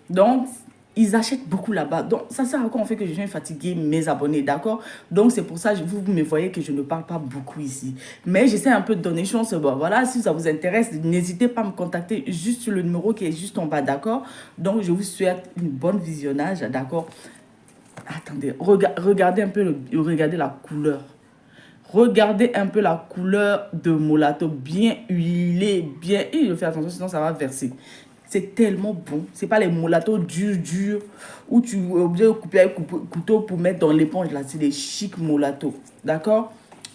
Donc, ils achètent beaucoup là-bas. Donc, ça sert à quoi en fait que je viens fatiguer mes abonnés, d'accord? Donc, c'est pour ça que vous me voyez que je ne parle pas beaucoup ici. Mais j'essaie un peu de donner chance. Bon, voilà, si ça vous intéresse, n'hésitez pas à me contacter juste sur le numéro qui est juste en bas, d'accord? Donc, je vous souhaite une bonne visionnage, d'accord? Attendez, regardez un peu regardez la couleur. Regardez un peu la couleur de Molato, bien huilé, bien... Il fait attention, sinon ça va verser. C'est tellement bon. C'est pas les Molato durs, où tu es obligé de couper avec couteau pour mettre dans l'éponge. Là, c'est des chics Molato. D'accord?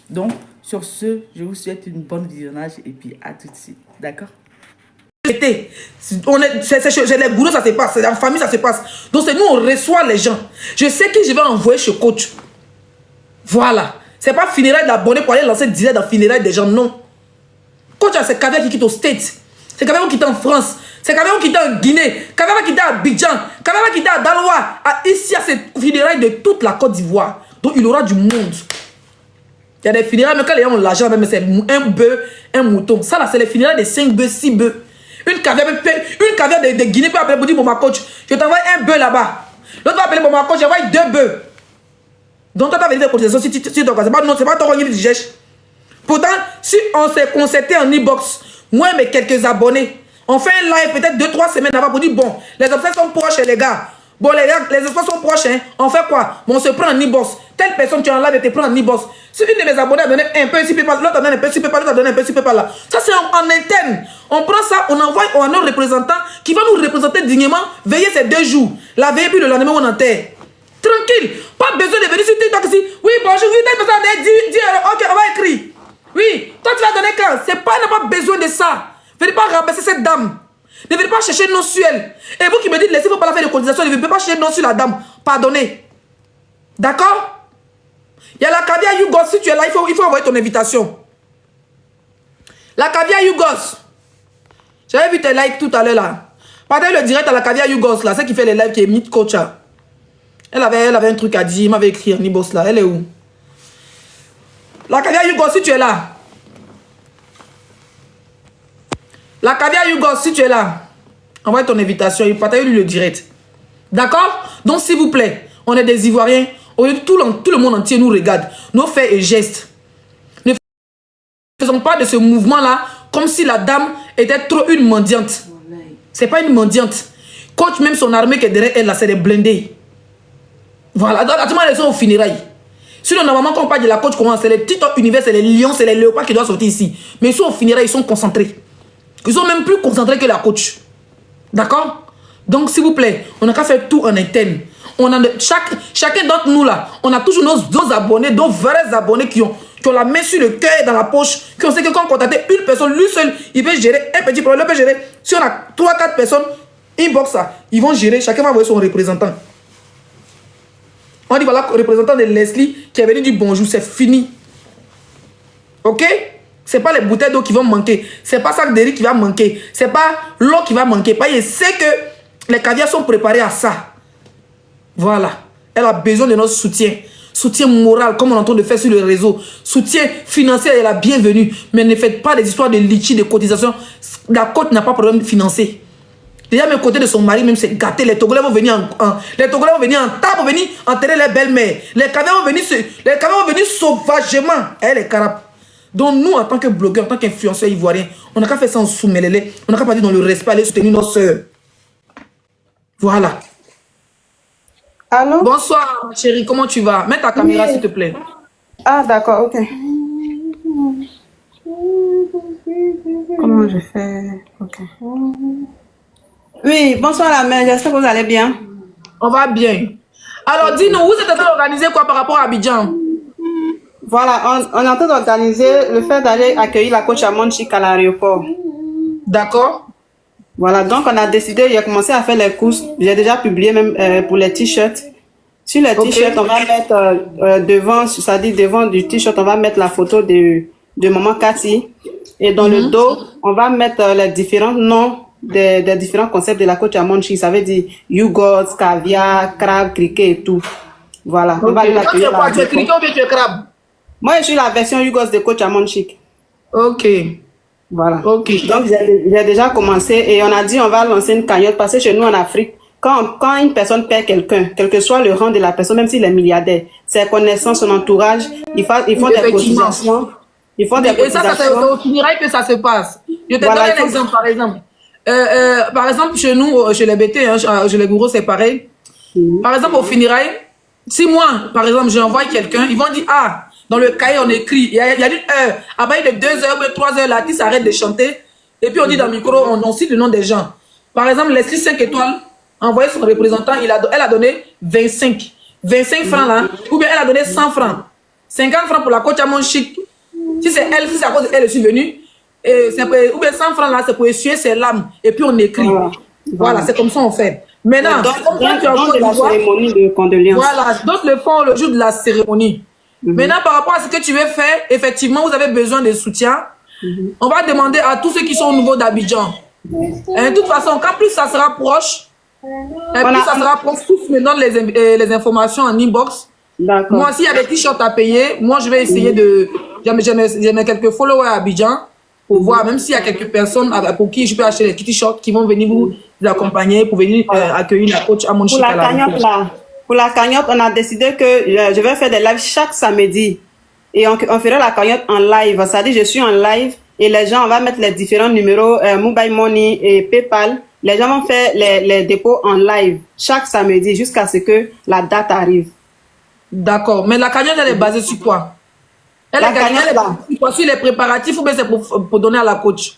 Donc, sur ce, je vous souhaite une bonne visionnage et puis à tout de suite. D'accord? C'est les goulots, ça se passe. C'est la famille, ça se passe. Donc, c'est nous, on reçoit les gens. Je sais que je vais envoyer chez coach. Voilà. C'est pas funérailles d'abonnés pour aller lancer direct dans funérailles des gens, non. Coach, c'est Kavia qui quitte aux States. C'est Kavia qui quitte en France. C'est Kavia qui quitte en Guinée. Kavia qui quitte à Abidjan. Kavia qui quitte à Daloa. Ici, à cette funérailles de toute la Côte d'Ivoire. Donc, il aura du monde. Il y a des funérailles, mais quand les gens ont l'argent, c'est un bœuf, un mouton. Ça, là, c'est les funérailles de 5 bœufs, 6 bœufs. Une Kavia de Guinée peut appeler pour dire, bon, ma coach, je t'envoie un bœuf là-bas. L'autre va appeler, bon, ma coach, j'envoie 2 bœufs. Donc, toi, tu as venu des cotisations si tu dois pas. Non, c'est pas ton revenu de gèche. Pourtant, si on s'est concerté en e-box, moi et mes quelques abonnés, on fait un live peut-être 2-3 semaines avant pour dire, bon, les obsèques sont proches, les gars. Bon, les espoirs sont proches, hein. On fait quoi? Bon, on se prend en e-box. Telle personne, tu en live et te prend en e-box. Si une de mes abonnés a donné un peu, si PayPal, l'autre a donné un peu, si PayPal, l'autre a donné un peu, si PayPal là. Ça, c'est en interne. On prend ça, on envoie à nos représentants qui vont nous représenter dignement, veiller ces 2 jours. La veille, puis le lendemain, on enterre. Tranquille. Pas besoin de venir sur TikTok ici. Oui, bonjour, oui, telle personne a 10 €. Ok, on va écrire. Oui, toi, tu vas donner quand? C'est pas, on n'a pas besoin de ça. Venez pas rabaisser cette dame. Ne venez pas chercher non sur elle. Et vous qui me dites, laissez-vous pas la faire de cotisation, ne venez pas chercher non sur la dame. Pardonnez. D'accord? Il y a la Kavia Yougos. Si tu es là, il faut envoyer ton invitation. La Kavia Yougos. J'avais vu tes likes tout à l'heure là. Partagez le direct à la Kavia Yougos là. Celle qui fait les lives qui est Meet Coach. Elle avait un truc à dire. Il m'avait écrit en e-boss là. Elle est où? La Kavia Yougos, si tu es là. La Kavia Yougos, si tu es là. Envoie ton invitation et partagez-lui le direct. D'accord? Donc s'il vous plaît, on est des Ivoiriens. Au lieu de tout le monde entier nous regarde. Nos faits et gestes. Ne faisons pas de ce mouvement-là comme si la dame était trop une mendiante. C'est pas une mendiante. Coach, même son armée qui est derrière elle, là, c'est des blindés. Voilà. Attends, elles sont au funérailles. Sinon, normalement, quand on parle de la coach, c'est les petits univers, c'est les lions, c'est les léopards qui doivent sortir ici. Mais ils sont au funérailles, ils sont concentrés. Ils sont même plus concentrés que la coach. D'accord? Donc, s'il vous plaît, on n'a qu'à faire tout en interne. On a chacun d'entre nous là, on a toujours nos abonnés, nos vrais abonnés qui ont la main sur le cœur et dans la poche, qui on sait que quand on contacte une personne, lui seul, il peut gérer un petit problème, il peut gérer. Si on a 3-4 personnes, inbox ça, ils vont gérer, chacun va envoyer son représentant. On dit voilà, le représentant de Leslie qui est venu dire bonjour, c'est fini. Ok? C'est pas les bouteilles d'eau qui vont manquer, c'est pas sac de riz qui va manquer, c'est pas l'eau qui va manquer. Parce qu'il sait que les caviars sont préparés à ça. Voilà. Elle a besoin de notre soutien. Soutien moral, comme on est en train de faire sur le réseau. Soutien financier, elle est la bienvenue. Mais ne faites pas des histoires de litige, de cotisation. La côte n'a pas de problème financier. Déjà, même côté de son mari, même c'est gâté. Les Togolais vont venir en tas pour venir enterrer les belles-mères. Les Caviars vont venir sauvagement. Elle est carap. Donc, nous, en tant que blogueurs, en tant qu'influenceurs ivoiriens, on n'a qu'à faire ça en sous-mêlé. On n'a qu'à pas dire dans le respect, aller soutenir nos soeurs. Voilà. Allô? Bonsoir, ma chérie, comment tu vas? Mets ta caméra, s'il te plaît. Ah, d'accord, ok. Comment je fais? Ok. Oui, bonsoir la mère, j'espère que vous allez bien. On va bien. Alors, dis-nous, vous êtes en train d'organiser quoi par rapport à Abidjan? Voilà, on est en train d'organiser le fait d'aller accueillir la coach Amon Chic à l'aéroport. D'accord. Voilà, donc on a décidé, j'ai commencé à faire les courses. J'ai déjà publié même pour les t-shirts. Sur les t-shirts, on va mettre devant, c'est-à-dire devant du t-shirt, on va mettre la photo de maman Cathy. Et dans le dos, on va mettre les différents noms des différents concepts de la coach Amon Chic. Ça veut dire yogourt, caviar, crabe, criquet et tout. Voilà. Okay. On va aller l'accueillir. Tu es criquet ou bien tu es crabe? Moi, je suis la version yogourt de coach Amon Chic. Ok. Voilà. Ok. Donc, j'ai déjà commencé et on a dit on va lancer une cagnotte parce que chez nous en Afrique, quand une personne perd quelqu'un, quel que soit le rang de la personne, même s'il est milliardaire, ses connaissances, son entourage, ils font des cotisations. Ils font des cotisations. Et ça c'est au funérailles que ça se passe. Je te donne un exemple, par exemple. Par exemple, chez nous, chez les BT, chez les gourous, c'est pareil. Par exemple, au funérailles, Si moi, par exemple, j'envoie quelqu'un, ils vont dire, ah, dans le cahier, on écrit, il y a une heure. Après, il est 2 heures ou 3 heures, l'artiste arrête de chanter. Et puis, on dit dans le micro, on cite le nom des gens. Par exemple, Leslie 5 étoiles, envoyé son représentant, elle a donné 25. 25 francs là. Ou bien elle a donné 100 francs. 50 francs pour la coach à mon chic. Si c'est elle, si c'est à cause d'elle, je suis venue. Ou bien 100 francs là, c'est pour essuyer ses larmes. Et puis, on écrit. Voilà, c'est comme ça on fait. Maintenant, comme toi, tu as de la cérémonie de condoléances. Voilà, d'autres le font le jour de la cérémonie. Maintenant, par rapport à ce que tu veux faire, effectivement, vous avez besoin de soutien. On va demander à tous ceux qui sont au niveau d'Abidjan. De toute façon, quand plus ça sera proche, plus ça sera proche, tous me donnent les informations en inbox. Moi, s'il y a des t-shirts à payer, moi, je vais essayer de... J'ai quelques followers à Abidjan pour voir, même s'il y a quelques personnes pour qui je peux acheter des t-shirts qui vont venir vous accompagner pour venir accueillir la coach à mon chic à la cagnotte là. Pour la cagnotte, on a décidé que je vais faire des lives chaque samedi. Et on fera la cagnotte en live. Ça dit, je suis en live et les gens, on va mettre les différents numéros, Mobile Money et PayPal. Les gens vont faire les dépôts en live chaque samedi jusqu'à ce que la date arrive. D'accord. Mais la cagnotte, elle est basée sur quoi? Elle est basée sur les préparatifs ou bien c'est pour donner à la coach?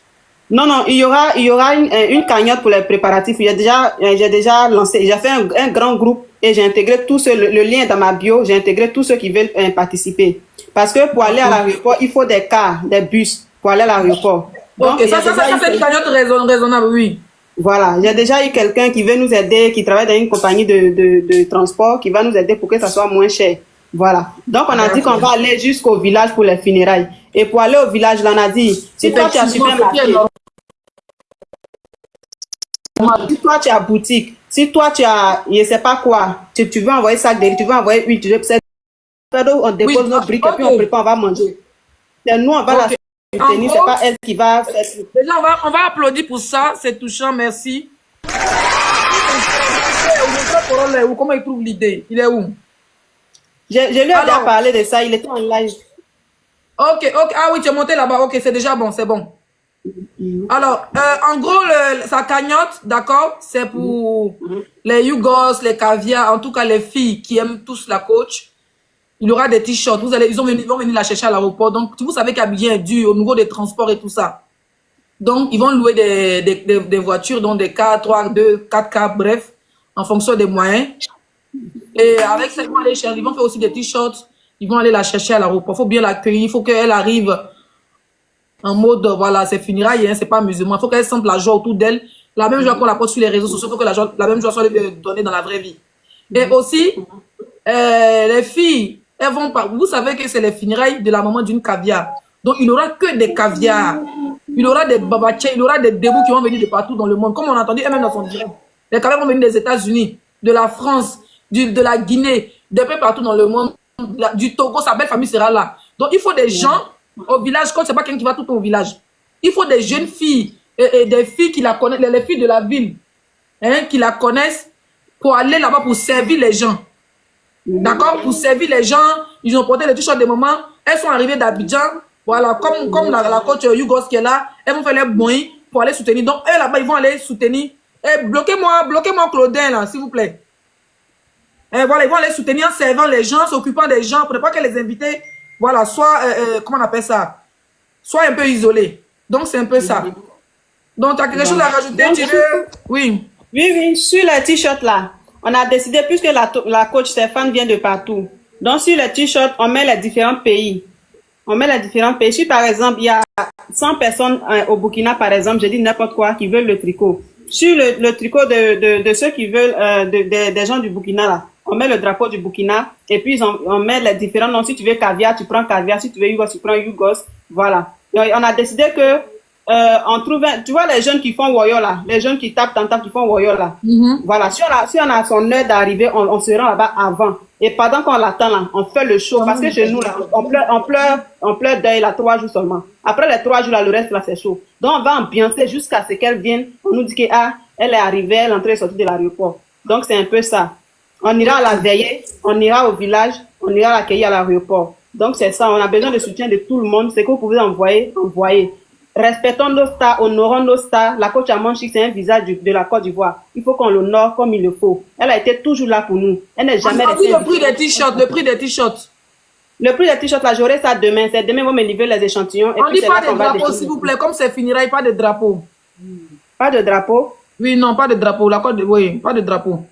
Non, il y aura une cagnotte pour les préparatifs. J'ai déjà lancé, j'ai fait un grand groupe et j'ai intégré tous ceux, le lien dans ma bio, j'ai intégré tous ceux qui veulent participer. Parce que pour aller à l'aéroport, il faut des cars, des bus pour aller à l'aéroport. Ok, ça c'est une cagnotte raisonnable, oui. Voilà, j'ai déjà eu quelqu'un qui veut nous aider, qui travaille dans une compagnie de transport, qui va nous aider pour que ça soit moins cher. Voilà. Donc, on a dit qu'on va aller jusqu'au village pour les funérailles. Et pour aller au village, là, on a dit, si toi tu as supermarché, si toi tu as boutique, si toi tu as, je sais pas quoi, tu veux envoyer sac de riz, tu veux envoyer huile, tu veux, on dépose nos briques et puis on prépare, on va manger. C'est nous, on va la soutenir, c'est pas elle qui va faire. Déjà, on va applaudir pour ça, c'est touchant, merci. Comment il trouve l'idée? Il est où? Je lui ai déjà parlé de ça, il était en live. Ok, ah oui, tu es monté là-bas, ok, c'est déjà bon, c'est bon. Alors, en gros, sa cagnotte, d'accord, c'est pour les Yougos, les caviars, en tout cas les filles qui aiment tous la coach. Il y aura des t-shirts, ils vont venir la chercher à l'aéroport. Donc, vous savez qu'Abidjan est dur au niveau des transports et tout ça. Donc, ils vont louer des voitures, donc des 4, 2, 4 bref, en fonction des moyens. Et avec ça, ils vont aller chercher, ils vont faire aussi des t-shirts, ils vont aller la chercher à l'aéroport. Il faut bien l'accueillir, il faut qu'elle arrive en mode, voilà, c'est funérailles, hein, c'est pas musulman. Il faut qu'elle sente la joie autour d'elle. La même joie qu'on la poste sur les réseaux sociaux, il faut que la même joie soit donnée dans la vraie vie. Et aussi, les filles, elles vont pas. Vous savez que c'est les funérailles de la maman d'une caviar. Donc, il n'y aura que des caviars. Il y aura des babachés, il y aura des débouts qui vont venir de partout dans le monde. Comme on a entendu, et même dans son direct. Les caviars vont venir des États-Unis, de la France, de la Guinée, de peu partout dans le monde. Du Togo, sa belle famille sera là. Donc, il faut des gens au village, quand c'est pas quelqu'un qui va tout au village. Il faut des jeunes filles et des filles qui la connaissent, les filles de la ville, hein, qui la connaissent pour aller là-bas pour servir les gens. D'accord? Pour servir les gens, ils ont porté les t-shirts des moments. Elles sont arrivées d'Abidjan, voilà, comme la coach Yougos qui est là, elles vont faire les bons pour aller soutenir. Donc, eux là-bas, ils vont aller soutenir. Et bloquez-moi Claudin là, s'il vous plaît. Et voilà, ils vont aller soutenir en servant les gens, s'occupant des gens, pour ne pas que les invités, voilà, soit, comment on appelle ça, soit un peu isolés. Donc, c'est un peu ça. Donc, tu as quelque chose à rajouter, tu veux? Oui. Oui, sur les t-shirts là, on a décidé, puisque la coach Stéphane vient de partout. Donc, sur les t-shirts, on met les différents pays. On met les différents pays. Si, par exemple, il y a 100 personnes au Burkina, par exemple, je dis n'importe quoi, qui veulent le tricot. Sur le tricot de ceux qui veulent, des gens du Burkina là, on met le drapeau du Burkina et puis on met les différents noms. Si tu veux caviar, tu prends caviar. Si tu veux Yougos, tu prends Yougos. Voilà. Donc, on a décidé que on trouve, tu vois les jeunes qui font Woyo là, les jeunes qui tapent, qui font Woyo là. Voilà. Si on a son heure d'arrivée, on se rend là-bas avant. Et pendant qu'on l'attend là, on fait le show. Parce que chez nous là, on pleure deuil là 3 jours seulement. Après les 3 jours là, le reste là c'est chaud. Donc on va ambiancer jusqu'à ce qu'elle vienne. On nous dit que elle est arrivée, l'entrée est sortie de l'aéroport. Donc c'est un peu ça. On ira à la veiller, on ira au village, on ira l'accueillir à l'aéroport. Donc c'est ça, on a besoin de soutien de tout le monde. C'est que vous pouvez envoyer. respectons nos stars, honorons nos stars. La coach Amon Chic, c'est un visage de la Côte d'Ivoire. Il faut qu'on l'honore comme il le faut. Elle a été toujours là pour nous. Elle n'est jamais restée. Le prix des t-shirts, le prix des t-shirts. Le prix des t-shirts, là, j'aurai ça demain. C'est demain, ils vont me livrer les échantillons. On dit pas de drapeau, s'il vous plaît. Comme ça finira, il n'y a pas de drapeau. Pas de drapeau? Oui, non, pas de drapeau. La Côte d'Ivoire, oui, pas de drapeau.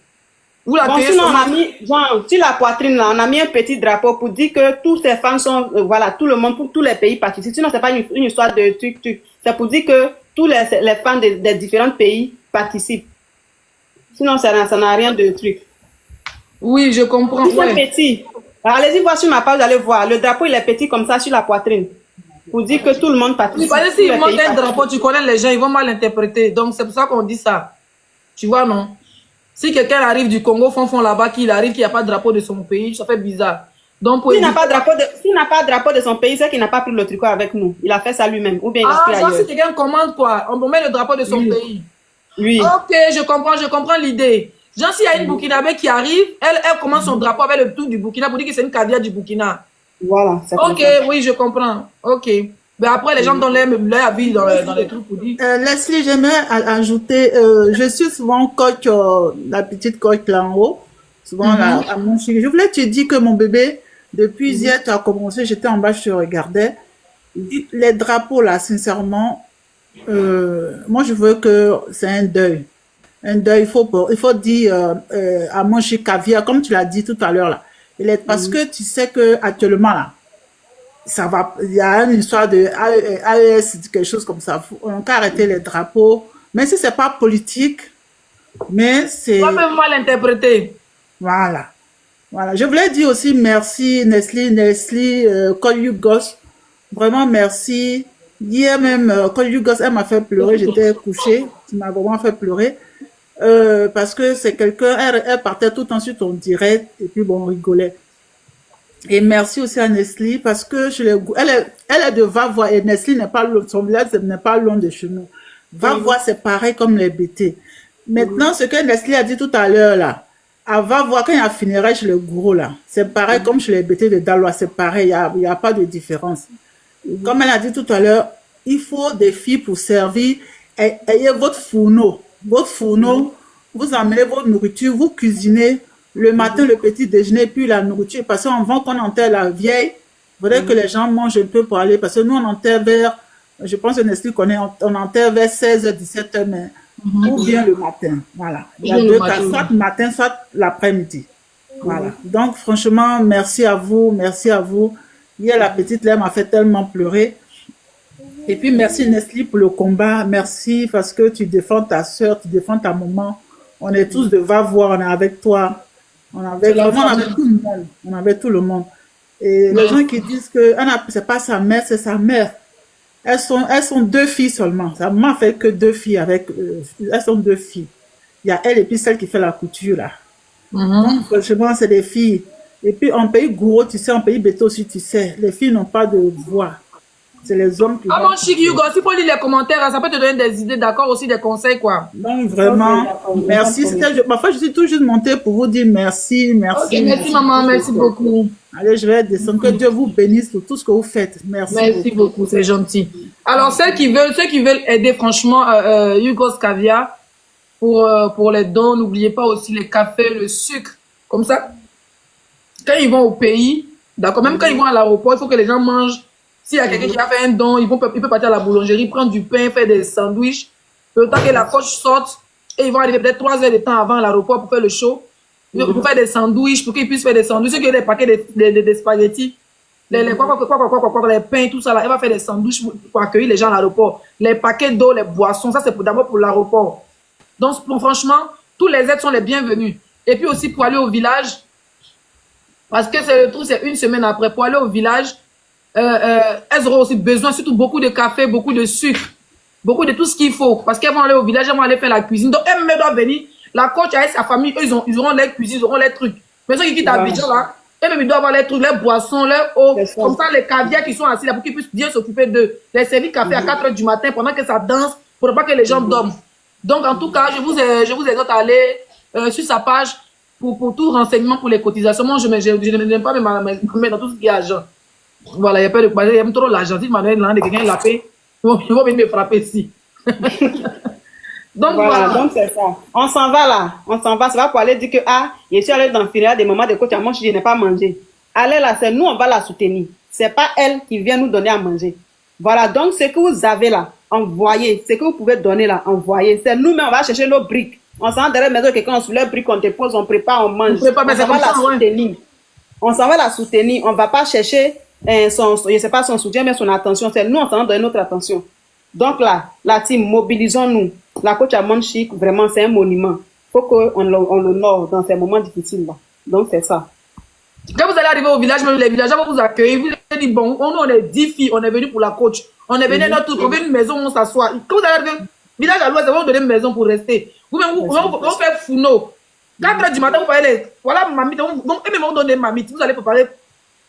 Vous la Sinon, on a mis, genre, sur la poitrine, là, on a mis un petit drapeau pour dire que toutes ces femmes sont, voilà, tout le monde, pour tous les pays participent. Sinon, c'est pas une histoire de truc. C'est pour dire que tous les femmes des différents pays participent. Sinon, ça n'a rien de truc. Oui, je comprends. C'est petit. Allez-y voir sur ma page, vous allez voir. Le drapeau, il est petit comme ça sur la poitrine. Pour dire que tout le monde participe. Oui, parce que s'il monte un drapeau, tu connais les gens, ils vont mal interpréter. Donc, c'est pour ça qu'on dit ça. Tu vois, non? Si quelqu'un arrive du Congo, fond là-bas, qu'il arrive, qu'il n'y a pas de drapeau de son pays, ça fait bizarre. Donc, s'il n'a pas de drapeau de son pays, c'est qu'il n'a pas pris le tricot avec nous. Il a fait ça lui-même. Ou bien il a pris ailleurs. Si quelqu'un commande quoi, on met le drapeau de son pays. Oui. Ok, je comprends l'idée. Genre, s'il y a une Burkinabé qui arrive, elle commence son drapeau avec le tout du Burkina pour dire que c'est une caviar du Burkina. Voilà. Ok, oui, je comprends. Ok. Mais après, les gens donnent leur avis dans les trucs pour dire. Leslie, j'aimerais ajouter, je suis souvent coach, la petite coach là en haut, souvent là, à mon chéri. Je voulais te dire que mon bébé, depuis hier, tu as commencé, j'étais en bas, je te regardais. Les drapeaux là, sincèrement, moi je veux que c'est un deuil. Un deuil, il faut dire à mon chéri caviar, comme tu l'as dit tout à l'heure là. Parce que tu sais que actuellement là, ça va, il y a une histoire de AES, quelque chose comme ça. On peut arrêter les drapeaux, même si c'est pas politique, mais c'est. On peut mal interpréter. Voilà. Voilà. Je voulais dire aussi merci, Nestlé, Call You Ghost. Vraiment merci. Hier même, Call You Ghost, elle m'a fait pleurer. J'étais couchée. Tu m'as vraiment fait pleurer. Parce que c'est quelqu'un, elle partait tout le temps sur ton direct, et puis bon, on rigolait. Et merci aussi à Nestlé parce que elle est de Va-Voix et Nestlé n'est pas loin, son village n'est pas loin de chez nous. Va-Voix, c'est pareil comme les BT. Maintenant, ce que Nestlé a dit tout à l'heure là, à Va-Voix, quand il y a funérailles chez le gros là, c'est pareil comme chez les BT de Dalois, c'est pareil, il y a pas de différence. Comme elle a dit tout à l'heure, il faut des filles pour servir. Ayez votre fourneau. Votre fourneau, vous amenez votre nourriture, vous cuisinez. Le matin, le petit déjeuner, puis la nourriture. Parce qu'avant qu'on enterre la vieille, il faudrait que les gens mangent un peu pour aller. Parce que nous, on enterre vers, je pense que Nestlé connaît, on enterre vers 16h, 17h, mais, ou bien le matin. Voilà. Il y a deux cas, soit le matin, soit l'après-midi. Voilà. Donc, franchement, merci à vous, merci à vous. Hier, la petite, là, m'a fait tellement pleurer. Et puis, merci Nestlé pour le combat. Merci parce que tu défends ta soeur, tu défends ta maman. On est tous de Va-Voir, on est avec toi. On avait tout le monde. On avait tout le monde. Et les gens qui disent que c'est pas sa mère, c'est sa mère. Elles sont deux filles seulement. Sa maman fait que deux filles avec, elles sont deux filles. Il y a elle et puis celle qui fait la couture là. Donc, franchement, c'est des filles. Et puis, en pays Gouro, tu sais, en pays Béto aussi, tu sais, les filles n'ont pas de voix. C'est les hommes qui... mon chic, Hugo, si tu lire les commentaires, ça peut te donner des idées, d'accord, aussi des conseils, quoi. Donc, vraiment, merci. Parfois, je suis toujours montée pour vous dire merci, merci. Ok, merci, maman, merci beaucoup. Allez, je vais descendre. Que Dieu vous bénisse pour tout ce que vous faites. Merci. Merci beaucoup, c'est gentil. Alors, ceux qui veulent aider, franchement, Hugo Caviar, pour les dons, n'oubliez pas aussi les cafés, le sucre. Comme ça, quand ils vont au pays, d'accord, même quand ils vont à l'aéroport, il faut que les gens mangent. S'il y a quelqu'un qui a fait un don, il peut partir à la boulangerie, prendre du pain, faire des sandwichs. Le temps que la coche sorte, et ils vont arriver peut-être 3 heures de temps avant l'aéroport pour faire le show. Pour faire des sandwichs, pour qu'ils puissent faire des sandwichs. Ceux qui ont des paquets de spaghettis, les pains, tout ça là, elle va faire des sandwichs pour accueillir les gens à l'aéroport. Les paquets d'eau, les boissons, ça c'est d'abord pour l'aéroport. Donc franchement, tous les aides sont les bienvenus. Et puis aussi pour aller au village, parce que c'est le truc, c'est une semaine après, pour aller au village, elles auront aussi besoin, surtout beaucoup de café, beaucoup de sucre, beaucoup de tout ce qu'il faut. Parce qu'elles vont aller au village, elles vont aller faire la cuisine. Donc, elles-mêmes doivent venir. La coach avec sa famille, eux, ils auront leur cuisine, ils auront leurs trucs. Mais ceux qui quittent Abidjan, là, elles-mêmes, ils doivent avoir leurs trucs, leurs boissons, leurs eau. Comme ça, les caviars qui sont assis là, pour qu'ils puissent bien s'occuper d'eux. Les servir café à 4 heures du matin pendant que ça danse, pour ne pas que les gens dorment. Donc, en tout cas, je vous exhorte à aller sur sa page pour tout renseignement pour les cotisations. Moi, je n'aime pas me mettre dans tout ce qui est argent. Voilà, il y a pas de il aime trop l'argent. Si Manuel là, quelqu'un l'a fait, Ils vont venir me frapper ici. Donc Voilà, voilà. donc c'est ça. On s'en va là. On s'en va. C'est pas pour aller dire que, ah, je suis allée dans le filet des moments de coach à manger, je n'ai pas mangé. Allez là, c'est nous, on va la soutenir. C'est pas elle qui vient nous donner à manger. Voilà, donc ce que vous avez là, envoyez. Ce que vous pouvez donner là, envoyez. C'est nous-mêmes, on va chercher nos briques. On s'en va derrière la maison, quelqu'un, on soulève briques, on dépose, on prépare, on mange. On prépare, mais On c'est s'en va comme la ça, ouais. soutenir. On s'en va la soutenir. On va pas chercher je sais pas, son soutien, mais son attention. C'est nous, on s'en va donner notre attention. Donc là, la team, mobilisons-nous. La coach Amon Chic, vraiment, c'est un monument. Faut qu'on l'honore dans ces moments difficiles là. Donc c'est ça. Quand vous allez arriver au village, même les villageois vont vous accueillir. Vous allez dire, bon, on est 10 filles, on est venu pour la coach. On est venu à notre tour, trouver une maison où on s'assoit. Quand vous allez arriver au village à l'ouest, ils vont vous donner une maison pour rester. Vous-même, vous faire founo. 4 heures du matin, vous parlez, voilà, mamie, donc, et même vous donnez mamie, vous allez préparer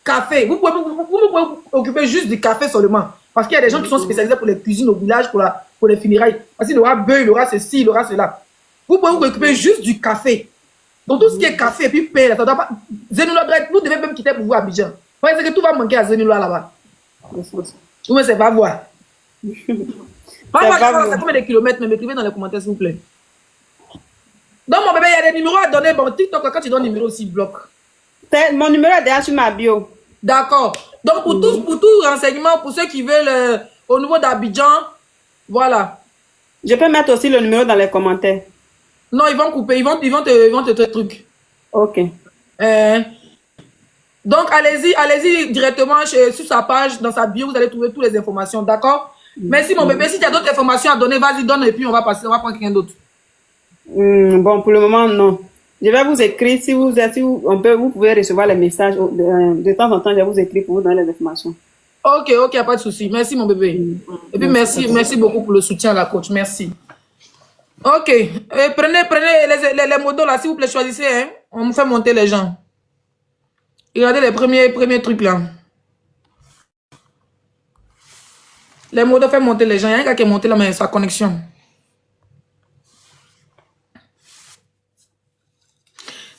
café. Vous pouvez vous occuper juste du café seulement. Parce qu'il y a des gens qui sont spécialisés pour les cuisines au village, pour les funérailles. Parce qu'il y aura bœuf, il y aura ceci, il y aura cela. Vous pouvez vous occuper juste du café. Donc tout ce qui est café et puis pain, ça doit pas. Zenoula, vous devez même quitter pour vous à Abidjan. Vous pensez que tout va manquer à Zenoula là-bas. Vous ne savez pas voir. C'est combien de kilomètres, mais m'écrivez dans les commentaires s'il vous plaît. Donc mon bébé, il y a des numéros à donner. Bon, TikTok, quand tu donnes numéro aussi, bloque. Mon numéro est déjà sur ma bio. D'accord. Donc pour tout renseignement, pour ceux qui veulent au niveau d'Abidjan, voilà. Je peux mettre aussi le numéro dans les commentaires. Non, ils vont couper, ils vont te truc. Ok. Donc allez-y directement sur sa page, dans sa bio, vous allez trouver toutes les informations, d'accord? Merci mon bébé, si tu as d'autres informations à donner, vas-y, donne et puis on va prendre quelqu'un d'autre. Bon, pour le moment, non. Je vais vous écrire, vous pouvez recevoir les messages, de temps en temps, je vais vous écrire pour vous donner les informations. Ok, y a pas de souci. Merci mon bébé. Et puis merci beaucoup pour le soutien à la coach, merci. Ok, prenez les modos là, s'il vous plaît, choisissez, hein. On me fait monter les gens. Regardez les premiers trucs là. Les modos fait monter les gens. Il y a un gars qui est monté là, mais sa connexion.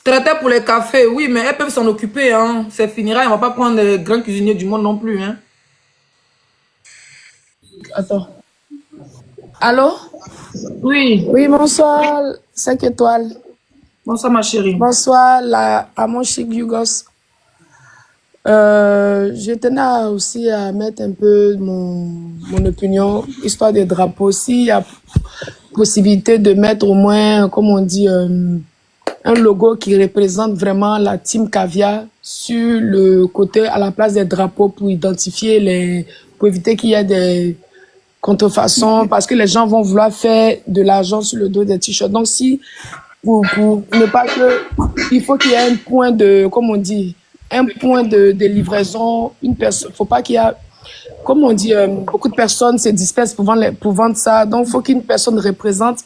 Traiter pour les cafés, oui, mais elles peuvent s'en occuper, hein. C'est finira, on va pas prendre les grands cuisiniers du monde non plus, hein. Attends. Allô? Oui. Oui, bonsoir, 5 étoiles. Bonsoir, ma chérie. Bonsoir, à mon chic Yugos. Je tenais aussi à mettre un peu mon opinion, histoire des drapeaux. S'il y a possibilité de mettre au moins, comme on dit, un logo qui représente vraiment la team Caviar sur le côté, à la place des drapeaux pour identifier pour éviter qu'il y ait des contrefaçons, parce que les gens vont vouloir faire de l'argent sur le dos des t-shirts. Donc, pour ne pas que, il faut qu'il y ait un point de, comme on dit, un point de livraison, une personne, faut pas qu'il y ait, comme on dit, beaucoup de personnes se dispersent pour vendre ça. Donc, il faut qu'une personne représente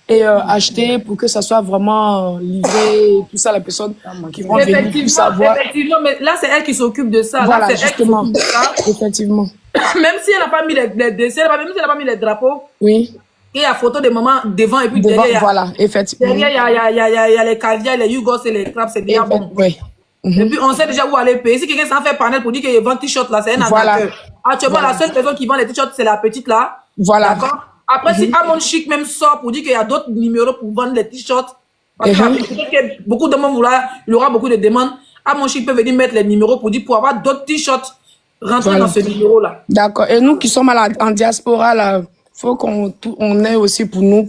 et acheter pour que ça soit vraiment livré, tout ça, la personne qui vont venir pour savoir. Effectivement, mais là, c'est elle qui s'occupe de ça. Voilà, là, justement. Effectivement. Même si elle n'a pas mis les dessins, même si elle n'a pas mis les drapeaux, oui. Il y a photo de maman devant et puis devant, derrière. Voilà, effectivement. Derrière, il y a les caviars, les Yugos et les crabes, c'est déjà bon. Oui. Et puis, on sait déjà où aller payer. Si quelqu'un s'en fait panel pour dire qu'il vend t-shirt là, c'est un arnaqueur. Actuellement, la seule personne qui vend les t-shirts, c'est la petite là. Voilà. D'accord? Après, si Amon Chic même sort pour dire qu'il y a d'autres numéros pour vendre les t-shirts, parce que beaucoup de monde il y aura beaucoup de demandes, Amon Chic peut venir mettre les numéros pour avoir d'autres t-shirts rentrer dans ce numéro-là. D'accord. Et nous qui sommes en diaspora, là, faut qu'on ait aussi pour nous,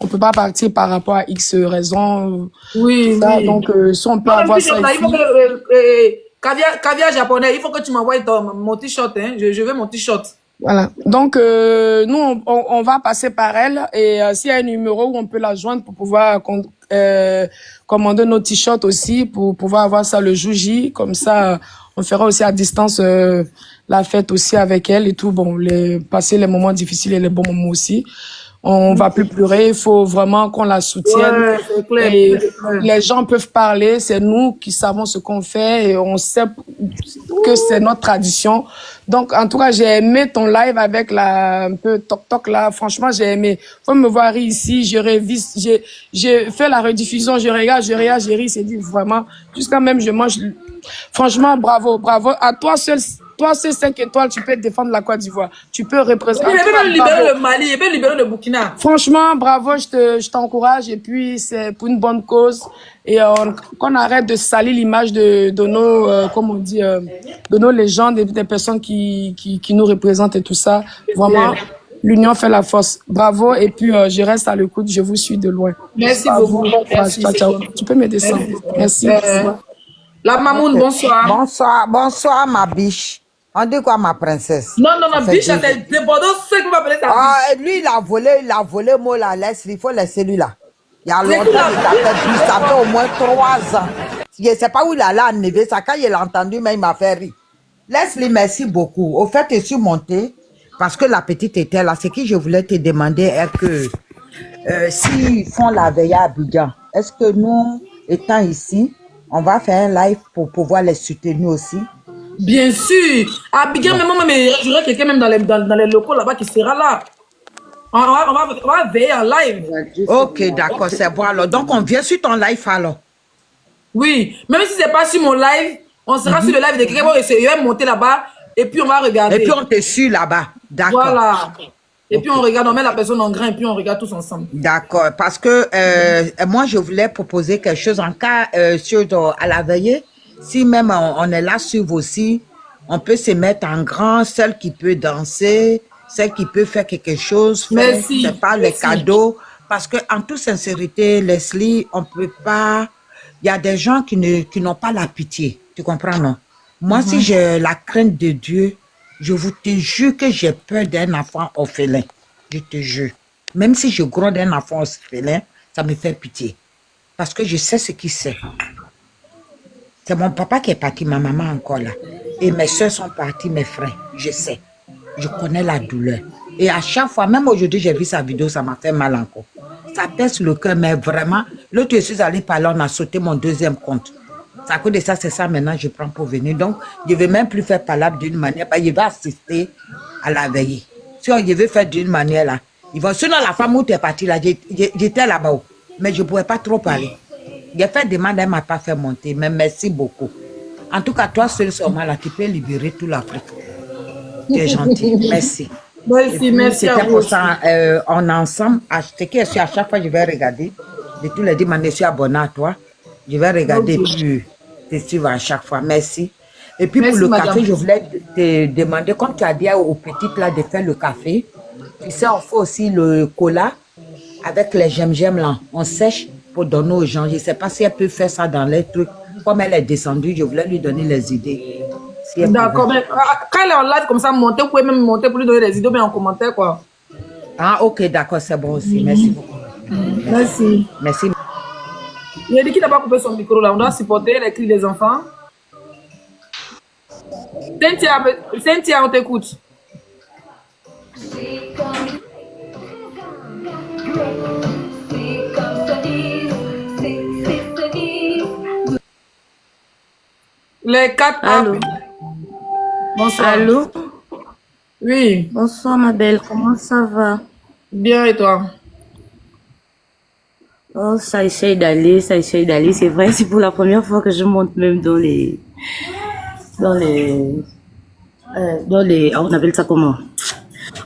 on peut pas partir par rapport à X raisons. Oui, ça, oui. Donc, si on peut avoir ça là, ici. il faut que, caviar japonais, il faut que tu m'envoies mon t-shirt, hein. Je veux mon t-shirt. Voilà. Donc, nous, on va passer par elle et s'il y a un numéro où on peut la joindre pour pouvoir commander nos t-shirts aussi, pour pouvoir avoir ça le jour J. Comme ça, on fera aussi à distance la fête aussi avec elle et tout. Bon, passer les moments difficiles et les bons moments aussi. On va plus pleurer, il faut vraiment qu'on la soutienne. Ouais, c'est clair, et les gens peuvent parler, c'est nous qui savons ce qu'on fait et on sait que c'est notre tradition. Donc, en tout cas, j'ai aimé ton live avec un peu toc-toc là. Franchement, j'ai aimé. Faut me voir ici, j'ai fait la rediffusion, je regarde, j'ai ri, c'est dit vraiment, jusqu'à même je mange. Franchement, bravo. À toi seul, toi, ces 5 étoiles, tu peux défendre la Côte d'Ivoire. Tu peux représenter. Il peut même libérer le Mali, il peut libérer le Burkina. Franchement, bravo, je t'encourage. Et puis, c'est pour une bonne cause. Et qu'on arrête de salir l'image de nos, comme on dit, de nos légendes, des personnes qui nous représentent et tout ça. Vraiment, l'union fait la force. Bravo. Et puis, je reste à l'écoute. Je vous suis de loin. Merci beaucoup. Merci. Ciao, ciao. Tu peux me descendre. Merci. La Mamoun, bonsoir. Bonsoir, bonsoir ma biche. On dit quoi ma princesse? Non, biche, c'est débordant, c'est que vous m'appelez ça. Ah, lui il a volé moi la laisse, il faut laisser lui là. Il y a longtemps il a fait plus, ça fait au moins 3 ans. Je ne sais pas où il allait enlever ça, quand il a entendu, mais il m'a fait rire. Laisse-lui, merci beaucoup. Au fait, tu es surmonté, parce que la petite était là. Ce que je voulais te demander est que s'ils font la veille à Abidjan, est-ce que nous, étant ici, on va faire un live pour pouvoir les soutenir aussi? Bien sûr. Abidjan, même je dirais quelqu'un même dans les locaux là-bas qui sera là. On va veiller en live. Ok, d'accord, c'est bon alors. Donc, on vient sur ton live alors. Oui, même si c'est pas sur mon live, on sera sur le live de quelqu'un, il va monter là-bas et puis on va regarder. Et puis on te suit là-bas, d'accord. Voilà. Et puis on regarde, on met la personne en grain et puis on regarde tous ensemble. D'accord, parce que moi je voulais proposer quelque chose en cas à la veillée. Si même on est là sur aussi, on peut se mettre en grand, celle qui peut danser, celle qui peut faire quelque chose, faire, c'est pas les cadeaux. Parce que en toute sincérité, Leslie, on peut pas. Il y a des gens qui n'ont pas la pitié, tu comprends non? Moi, si j'ai la crainte de Dieu, je vous te jure que j'ai peur d'un enfant orphelin. Je te jure. Même si je gronde un enfant orphelin, ça me fait pitié. Parce que je sais ce qu'il sait. C'est mon papa qui est parti, ma maman encore là. Et mes soeurs sont parties, mes frères. Je sais. Je connais la douleur. Et à chaque fois, même aujourd'hui, j'ai vu sa vidéo, ça m'a fait mal encore. Ça pèse le cœur, mais vraiment, l'autre, je suis allée parler, on a sauté mon 2e compte. À cause de ça, c'est ça maintenant, je prends pour venir. Donc, je ne vais même plus faire palabre d'une manière, parce qu'il va assister à la veillée. Si on veut faire d'une manière là, il va. Sinon, la femme où tu es partie là, j'étais là-bas, mais je ne pouvais pas trop parler. J'ai fait demande, elle ne m'a pas fait monter, mais merci beaucoup. En tout cas, toi seul seulement là, tu peux libérer toute l'Afrique. Tu es gentil, merci. Merci. C'était pour ça, on est ensemble. À chaque fois, je vais regarder. De tous les dimanches, je suis abonné à toi. Je vais regarder puis te suivre à chaque fois. Merci. Et puis pour le café, je voulais te demander, comme tu as dit aux petites là de faire le café, tu sais, on fait aussi le cola avec les gemmes là. On sèche pour donner aux gens. Je ne sais pas si elle peut faire ça dans les trucs. Comme elle est descendue, je voulais lui donner les idées. Si d'accord, mais quand elle est en live comme ça, vous pouvez même monter pour lui donner les idées, mais en commentaire quoi. Ah ok, d'accord, c'est bon aussi. Merci beaucoup. Merci. Merci. Il a dit qu'il n'a pas coupé son micro là, on doit supporter les cris des enfants. Cynthia, on t'écoute. Les 4 Allô. Bonsoir. Allô. Oui. Bonsoir ma belle, comment ça va? Bien et toi? Oh, ça essaye d'aller, c'est vrai, c'est pour la première fois que je monte même dans les, on appelle ça comment?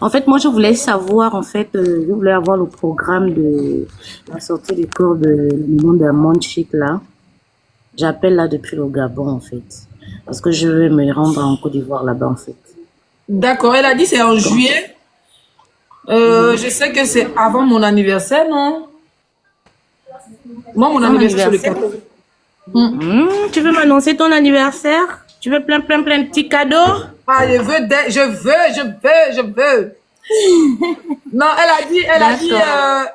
En fait, moi, je voulais savoir, je voulais avoir le programme de la sortie du cours de l'élément d'un monde chic là. J'appelle là depuis le Gabon, en fait. Parce que je veux me rendre en Côte d'Ivoire là-bas, en fait. D'accord, elle a dit c'est en juillet. Je sais que c'est avant mon anniversaire, non? Moi, mon anniversaire, c'est le 14. Tu veux m'annoncer ton anniversaire? Tu veux plein de petits cadeaux? Ah, je veux. Non,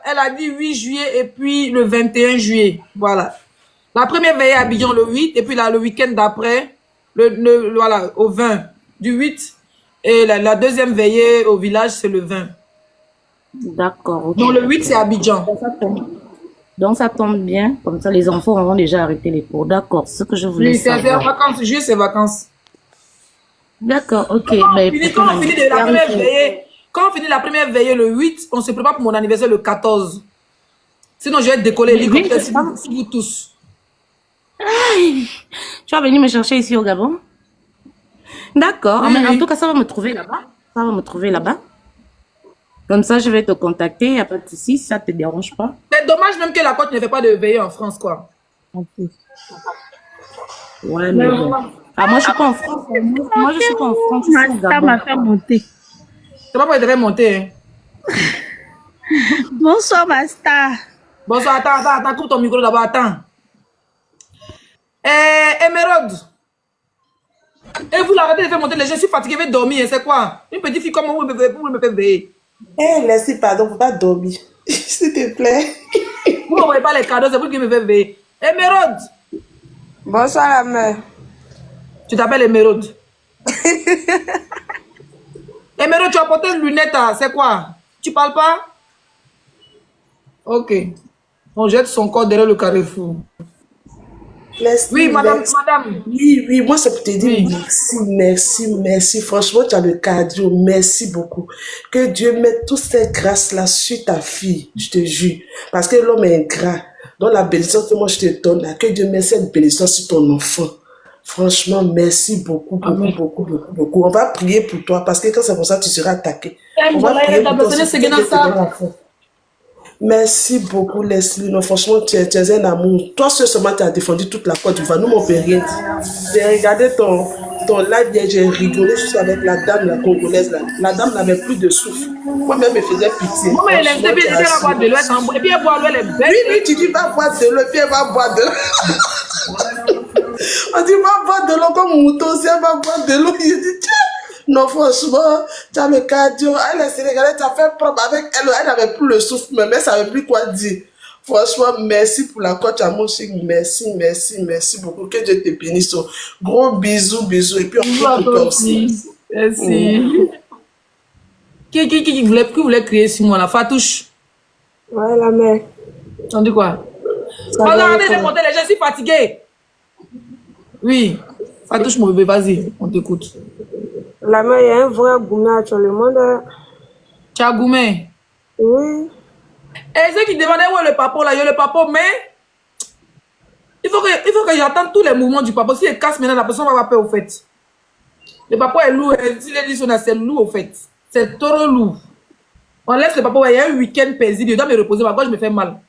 elle a dit 8 juillet et puis le 21 juillet. Voilà. La première veillée à Abidjan le 8 et puis là, le week-end d'après, voilà, au 20 du 8. Et la deuxième veillée au village, c'est le 20. D'accord. Okay. Donc le 8, c'est Abidjan. Donc ça tombe bien. Comme ça, les enfants auront déjà arrêté les cours. D'accord, ce que je voulais savoir. Oui, c'est vacances. Juillet, c'est vacances. D'accord, ok. Quand on finit la première veillée le 8, on se prépare pour mon anniversaire le 14. Sinon, je vais décoller l'hélicoptère si vous tous. Tu vas venir me chercher ici au Gabon? D'accord, Oui, mais en oui. tout cas, ça va me trouver là-bas. Ça va me trouver là-bas. Comme ça, je vais te contacter, il n'y a pas de souci, si ça ne te dérange pas. C'est dommage même que la côte ne fait pas de veillée en France, quoi. Ouais, mais bon. Ah, moi, je suis pas en France. Moi, je suis pas en France, je suis au Ça Gabon. m'a fait monter. C'est pas pour devait monter. Hein. Bonsoir, ma star. Bonsoir, attends, coupe ton micro d'abord, attends. Émeraude. Et vous l'arrêtez de faire monter les gens, je suis fatiguée, je vais dormir, hein, c'est quoi? Une petite fille comme vous me fait veiller. Eh, laissez, pardon, faut pas dormir. S'il te plaît. Vous ne voyez pas les cadeaux, c'est vous qui me faites veiller. Émeraude. Bonsoir la mère. Tu t'appelles Émeraude. Émeraude, tu as porté une lunette, c'est quoi? Tu parles pas? Ok. On jette son corps derrière le carrefour. Oui, madame. Oui, moi, c'est pour te dire Oui. merci. Franchement, tu as le cardio. Merci beaucoup. Que Dieu mette toutes ces grâces-là sur ta fille, je te jure. Parce que l'homme est ingrat. Donc, la bénédiction que moi, je te donne, là, que Dieu mette cette bénédiction sur ton enfant. Franchement, merci beaucoup. On va prier pour toi, parce que quand c'est pour ça, tu seras attaqué. On va prier pour toi. Merci beaucoup, Leslie. Non, franchement, tu es un amour. Toi, seulement, tu as défendu toute la Côte d'Ivoire. Nous, on ne peut rien dire. J'ai regardé ton live hier, j'ai rigolé juste avec la dame, la congolaise. Là. La dame n'avait plus de souffle. Moi-même, elle faisait pitié. Moi, elle aime bien boire de l'eau. Et puis, elle boit de l'eau, elle est belle. Oui, tu dis, va boire de l'eau, et puis elle va boire de l'eau. On dit, va boire de l'eau comme mouton, si elle va boire de l'eau. Il dit, tiens. Non, franchement, tu as le cardio. Elle est sénégalaise, tu as fait propre avec elle. Elle n'avait plus le souffle, mais elle ne savait plus quoi dire. Franchement, merci pour la coach à mon chic. Merci beaucoup. Que Dieu te bénisse. Gros bisous. Et puis, on prie pour toi aussi. Merci. Qui voulait crier sur moi, la Fatouche? Ouais, la mère. On dit quoi? Regardez, j'ai monté les gens, je suis fatiguée. Oui. Fatouche, mon bébé, vas-y, on t'écoute. La mère, il y a un vrai gourmet actuellement. Tu as gourmet? Oui. Et ceux qui demandaient où est le papa, là, il y a le papa, mais il faut que j'attende tous les mouvements du papa. Si il casse maintenant, la personne va avoir peur au fait. Le papa est lourd, s'il est dit son c'est lourd au fait. C'est trop lourd. On laisse le papa, il y a un week-end paisible, je dois me reposer, ma gorge me fait mal.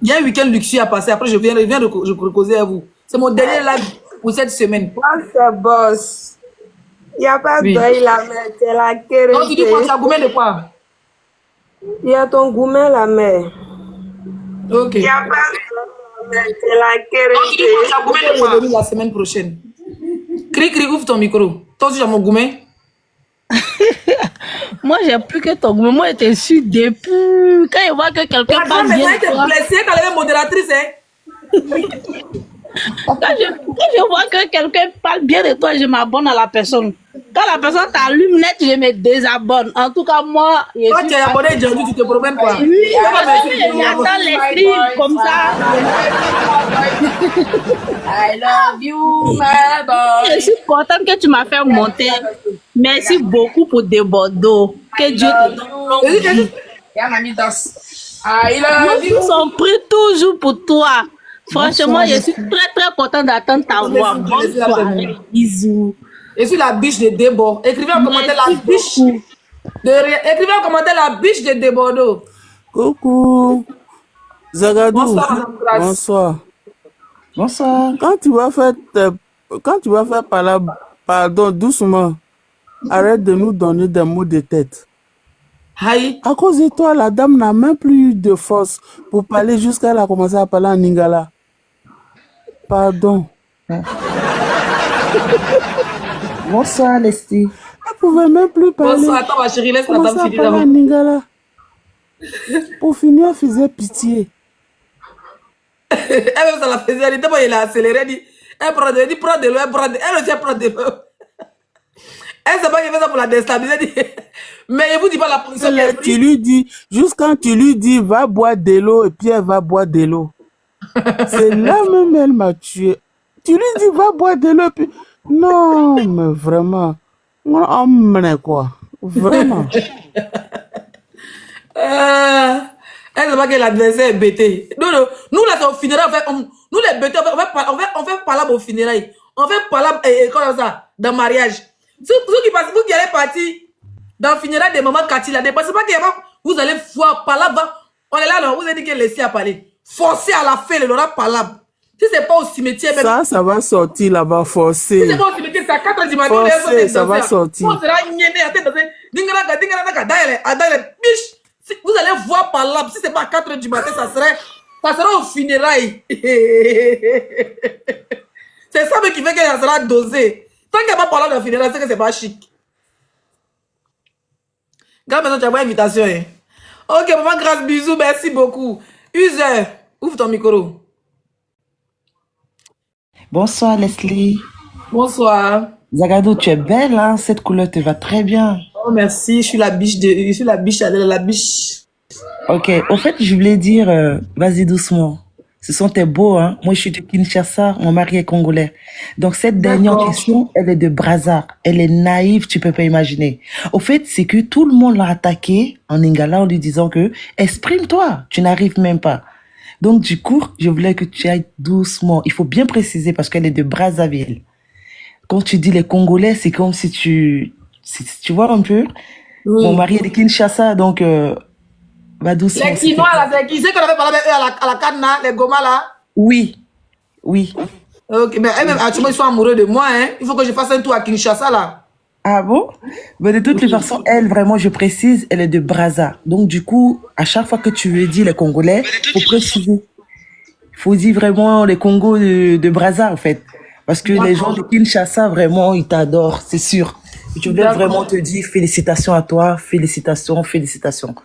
Il y a un week-end luxueux à passer, après je viens reposer à vous. C'est mon dernier live pour cette semaine. Moi, c'est boss. Il n'y a pas de deuil, la mère, c'est la queue. Non, tu dis quoi, tu as gourmet de quoi? Il y a ton gourmet, la mère. Ok. Il n'y a pas de deuil, c'est la queue. Non, tu dis quoi, tu as gourmet de quoi? La semaine prochaine. Cri, ouvre ton micro. Toi aussi, tu as mon gourmet? Moi, j'ai plus que ton gourmet. Moi, j'étais sûre depuis. Quand je vois que quelqu'un parle bien de toi. Blessée quand elle est modératrice, hein? Quand je vois que quelqu'un parle bien de toi, je m'abonne à la personne. Quand la personne t'allume net, je me désabonne. En tout cas, moi, toi, tu es abonné aujourd'hui, tu te promènes pas. Oui, j'attends les streams comme ça. I love you, my boy. Je suis contente que tu m'as fait monter. Merci beaucoup pour des bordeaux. Que Dieu te donne. Nous sommes pris toujours pour toi. Franchement, je suis très contente d'attendre ta voix. Bonne soirée. Bisous. Je suis la biche de Débord. Écrivez en commentaire la biche. Écrivez en commentaire la biche de Débordeaux. Coucou. Zagadou. Bonsoir. Bonsoir. Quand tu vas faire pardon doucement, arrête de nous donner des mots de tête. Aïe. À cause de toi, la dame n'a même plus eu de force pour parler jusqu'à elle a commencé à parler en lingala. Pardon. Bonsoir, Leslie. Elle pouvait même plus parler. Bonsoir, attends, ma chérie, laisse la dame finir d'abord. Lingala. Pour finir, elle faisait pitié. Elle, ça la faisait, elle était bon, il a accéléré, elle prend de l'eau, elle aussi prend de l'eau. Elle sait pas qu'il fait ça pour la déstabiliser. Mais il vous dit pas la position. Tu lui dis, juste quand tu lui dis, va boire de l'eau, et puis elle va boire de l'eau. C'est là même elle m'a tué. Tu lui dis, va boire de l'eau, puis... Non, mais vraiment. On me quoi. Vraiment. Elle sait pas que l'adversaire est bêté. Nous là, c'est au funérail, nous les bêtés, on fait parler au funérail. On fait palabre et comme ça, dans le mariage. Vous qui allez partir dans le funérail des mamans Cathy, là, dépensez pas qu'il y a vous allez voir palabre. On est là, non, vous avez dit que laissez à parler. Forcez à la fin, le aura palabre. Si c'est pas au cimetière, même. Ça va sortir là-bas, forcé. Si c'est pas au cimetière, c'est à 4 h du matin. Forcé, ça va sortir. On sera gnéné, à tête danser. Vous allez voir palabre. Si c'est pas à 4 h du matin, ça sera au funérail. C'est ça qui fait que ça sera dosé. Tant qu'il n'y a pas palabre dans le funérail, c'est que c'est pas chic. Grâce maintenant, tu as une invitation. Hein? Ok, maman, grâce, bisous, merci beaucoup. User, ouvre ton micro. Bonsoir Leslie. Bonsoir. Zagadou, tu es belle, hein? Cette couleur te va très bien. Oh, merci, je suis la biche la biche. Ok, au fait, je voulais dire, vas-y doucement. Ce sont tes beaux, hein? Moi, je suis de Kinshasa, mon mari est congolais. Donc, cette dernière question, elle est de Brazza. Elle est naïve, tu peux pas imaginer. Au fait, c'est que tout le monde l'a attaqué en Lingala en lui disant que, exprime-toi, tu n'arrives même pas. Donc, du coup, je voulais que tu ailles doucement. Il faut bien préciser parce qu'elle est de Brazzaville. Quand tu dis les Congolais, c'est comme si tu vois un peu. Oui. Mon mari est de Kinshasa, donc, va doucement. Les Chinois, là, c'est qui c'est qu'on avait parlé avec eux à la canne, les Goma, là? Oui. Oui. Ok, mais eux-mêmes, actuellement, ils sont amoureux de moi, hein. Il faut que je fasse un tour à Kinshasa, là. Ah bon? Mais de toutes les façons, elle, vraiment, je précise, elle est de Brazza. Donc, du coup, à chaque fois que tu veux dire les Congolais, faut préciser. Faut dire vraiment les Congos de Brazza, en fait. Parce que les gens de Kinshasa, vraiment, ils t'adorent, c'est sûr. Et je voulais vraiment te dire félicitations à toi, félicitations, félicitations.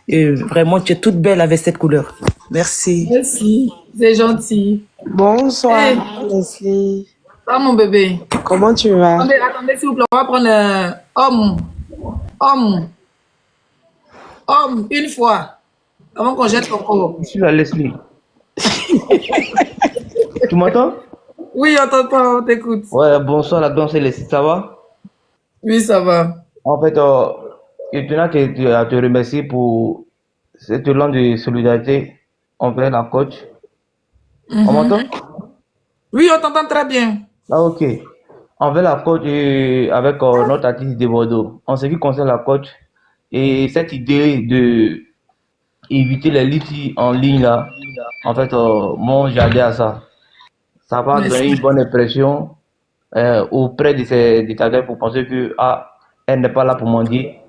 Et vraiment, tu es toute belle avec cette couleur. Merci. Merci, c'est gentil. Bonsoir, Hey. Leslie. Ah, mon bébé. Comment tu vas? Attendez, s'il vous plaît, on va prendre homme, une fois, avant qu'on jette ton corps. Je suis la Leslie. Tu m'entends? Oui, on t'entend, on t'écoute. Ouais, bonsoir la danse Leslie, ça va? Oui, ça va. En fait, je tenais à te remercier pour cette langue de solidarité envers la coach. On m'entend? Oui, on t'entend très bien. Ah, ok. Envers la coach et avec notre artiste de Bordeaux. En ce qui concerne la coach, et cette idée de éviter les litiges en ligne là, en fait, moi j'allais à ça. Ça va donner une bonne impression auprès de ta gueule pour penser que elle n'est pas là pour mendier.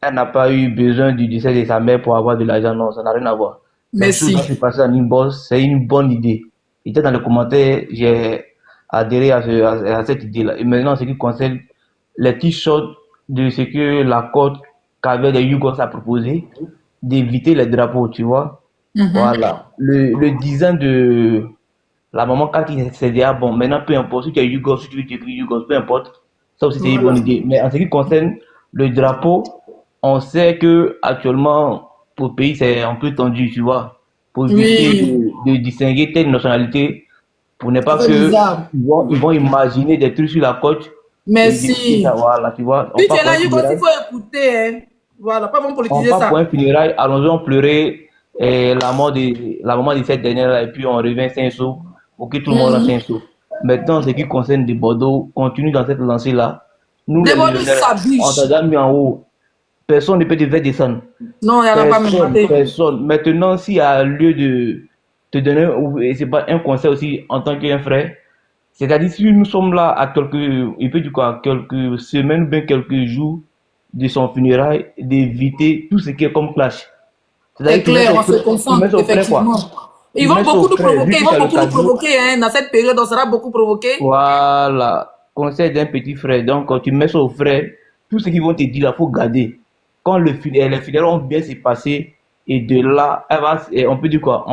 Elle n'a pas eu besoin du décès de sa mère pour avoir de l'argent. Non, ça n'a rien à voir. Merci. C'est passé en inbox, c'est une bonne idée. Et dans les commentaires, j'ai adhéré à cette idée-là. Et maintenant, en ce qui concerne les t-shirts de ce que la côte qu'avait les Yougos a proposé, d'éviter les drapeaux, tu vois. Voilà. Le design de la maman quand c'est déjà bon. Maintenant, peu importe si tu es Yougos, si tu veux t'écrire Yougos, peu importe. Ça aussi, c'est une bonne idée. Mais en ce qui concerne le drapeau, on sait que actuellement, pour le pays, c'est un peu tendu, tu vois. Pour éviter de distinguer telle nationalité, pour ne pas que ils vont imaginer des trucs sur la côte. Merci. Voilà, tu vois. Si tu es là, il faut écouter. Hein. Voilà, pas bon politiser ça. On part pour un funérail, allons-y pleurer la maman de cette dernière, et puis on revient 5 sous, pour que tout le monde a 5 sous. Maintenant, ce qui concerne de Bordeaux, continue dans cette lancée-là. Nous, les millionnaires, on t'a déjà mis en haut. Personne ne peut te faire descendre. Non, il n'y en a pas même. Personne. Maintenant, s'il y a lieu de te donner, et c'est pas un conseil aussi en tant qu'un frère, c'est-à-dire si nous sommes là à quelques semaines ou bien quelques jours de son funérail, d'éviter tout ce qui est comme clash. C'est clair, on se concentre, effectivement. Ils vont beaucoup nous provoquer, hein. Dans cette période, on sera beaucoup provoqué. Voilà. Conseil d'un petit frère. Donc, quand tu mets ça au frère, tout ce qu'ils vont te dire, il faut garder. Quand les funérailles vont bien se passer, et de là, on peut dire quoi,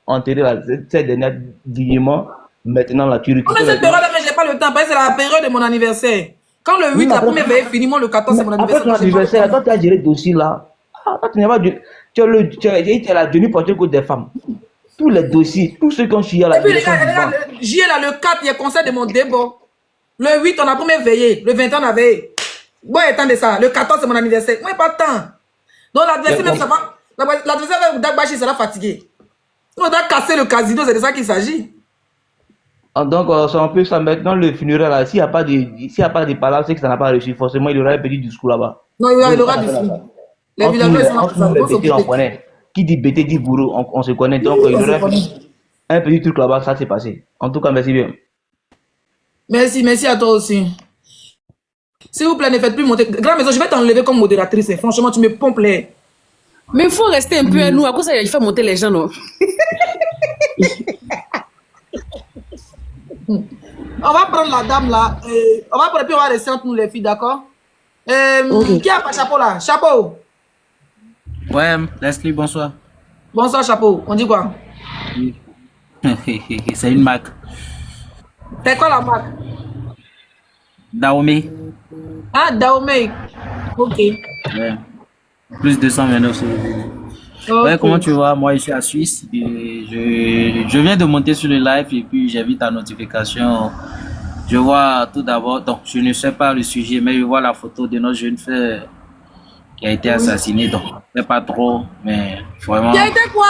enterrer cette dernière dignement, maintenant la tuerie. Mais cette période-là, mais je n'ai pas le temps, parce que c'est la période de mon anniversaire. Quand le 8, la première veille finit, moi le 14, c'est mon anniversaire. Après ton anniversaire, quand tu as géré le dossier là, tu as la tenue portée que des femmes. Tous les dossiers, tous ceux qui ont chié à la direction. J'y ai là, le 4, il y a conseil de mon débat. Le 8, on a première veillé. Le 21, on a veillé. Bon, attendez ça. Le 14, c'est mon anniversaire. Moi, pas de temps. Donc, l'adversaire, même ça va. L'adversaire avec Dagbashi sera fatigué. On doit casser le casino, c'est de ça qu'il s'agit. Donc, c'est un peu ça. Maintenant, le funéraire, là, s'il n'y a pas de palace, c'est que ça n'a pas réussi. Forcément, il y aura un petit discours là-bas. Non, il y aura du fruit. Les villageois, ils Entre sont nous, les Bété, on connaît. Qui dit Bété dit bourreau, on se connaît. Donc, il y aura un petit truc là-bas, ça s'est passé. En tout cas, merci bien. Merci à toi aussi. S'il vous plaît, ne faites plus monter. Grand maison, je vais t'enlever comme modératrice. Hein. Franchement, tu me pompes les. Mais il faut rester un peu à nous. À cause ça, il faut monter les gens, non? On va prendre la dame là. On va prendre, puis on va rester entre nous les filles, d'accord? Qui a pas chapeau là? Chapeau. Ouais, Leslie, bonsoir. Bonsoir, chapeau. On dit quoi? C'est une marque. C'est quoi la marque? Dahomey. Ah, Dahomey. Ok. Ouais. Plus 229 sur le vidéo. Ouais, comment tu vas? Moi, je suis à Suisse. Et je viens de monter sur le live et puis j'ai vu ta notification. Je vois tout d'abord, donc je ne sais pas le sujet, mais je vois la photo de notre jeune frère qui a été assassiné. Donc, je ne sais pas trop, mais vraiment. Qui a été quoi?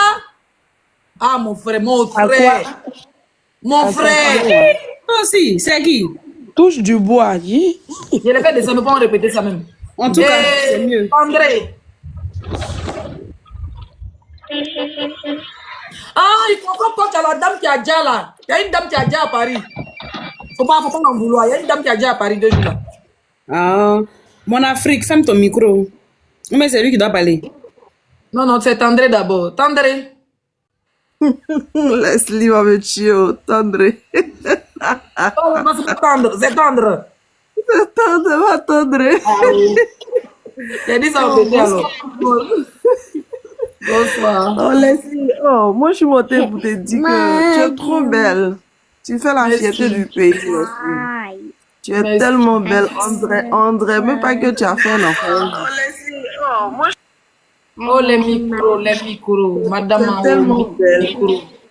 Ah, mon frère, mon frère. Mon frère. Toi aussi, c'est qui? Touche du bois. Je l'ai fait descendre, ne pas répéter ça même. En tout cas, c'est mieux. André. Ah, il comprend pas qu'il y a la dame qui a déjà là. Il y a une dame qui a déjà à Paris. Faut pas en vouloir. Il y a une dame qui a déjà à Paris 2 jours là. Ah, mon Afrique, ferme ton micro. Mais c'est lui qui doit parler. Non, c'est Tandré d'abord. Tandré. Leslie va me tuer, Tandré. Oh, non, c'est pas tendre, c'est tendre. C'est tendre, va Tandré. J'ai dit ça au bébé alors. Bonsoir. Oh Leslie, moi je suis montée pour te dire que tu es trop belle. Tu fais la fierté du pays, Leslie. Tu es tellement belle, André, même pas que tu as fait un enfant. Oh Leslie, moi je... Oh les micros, madame. Tu es tellement belle.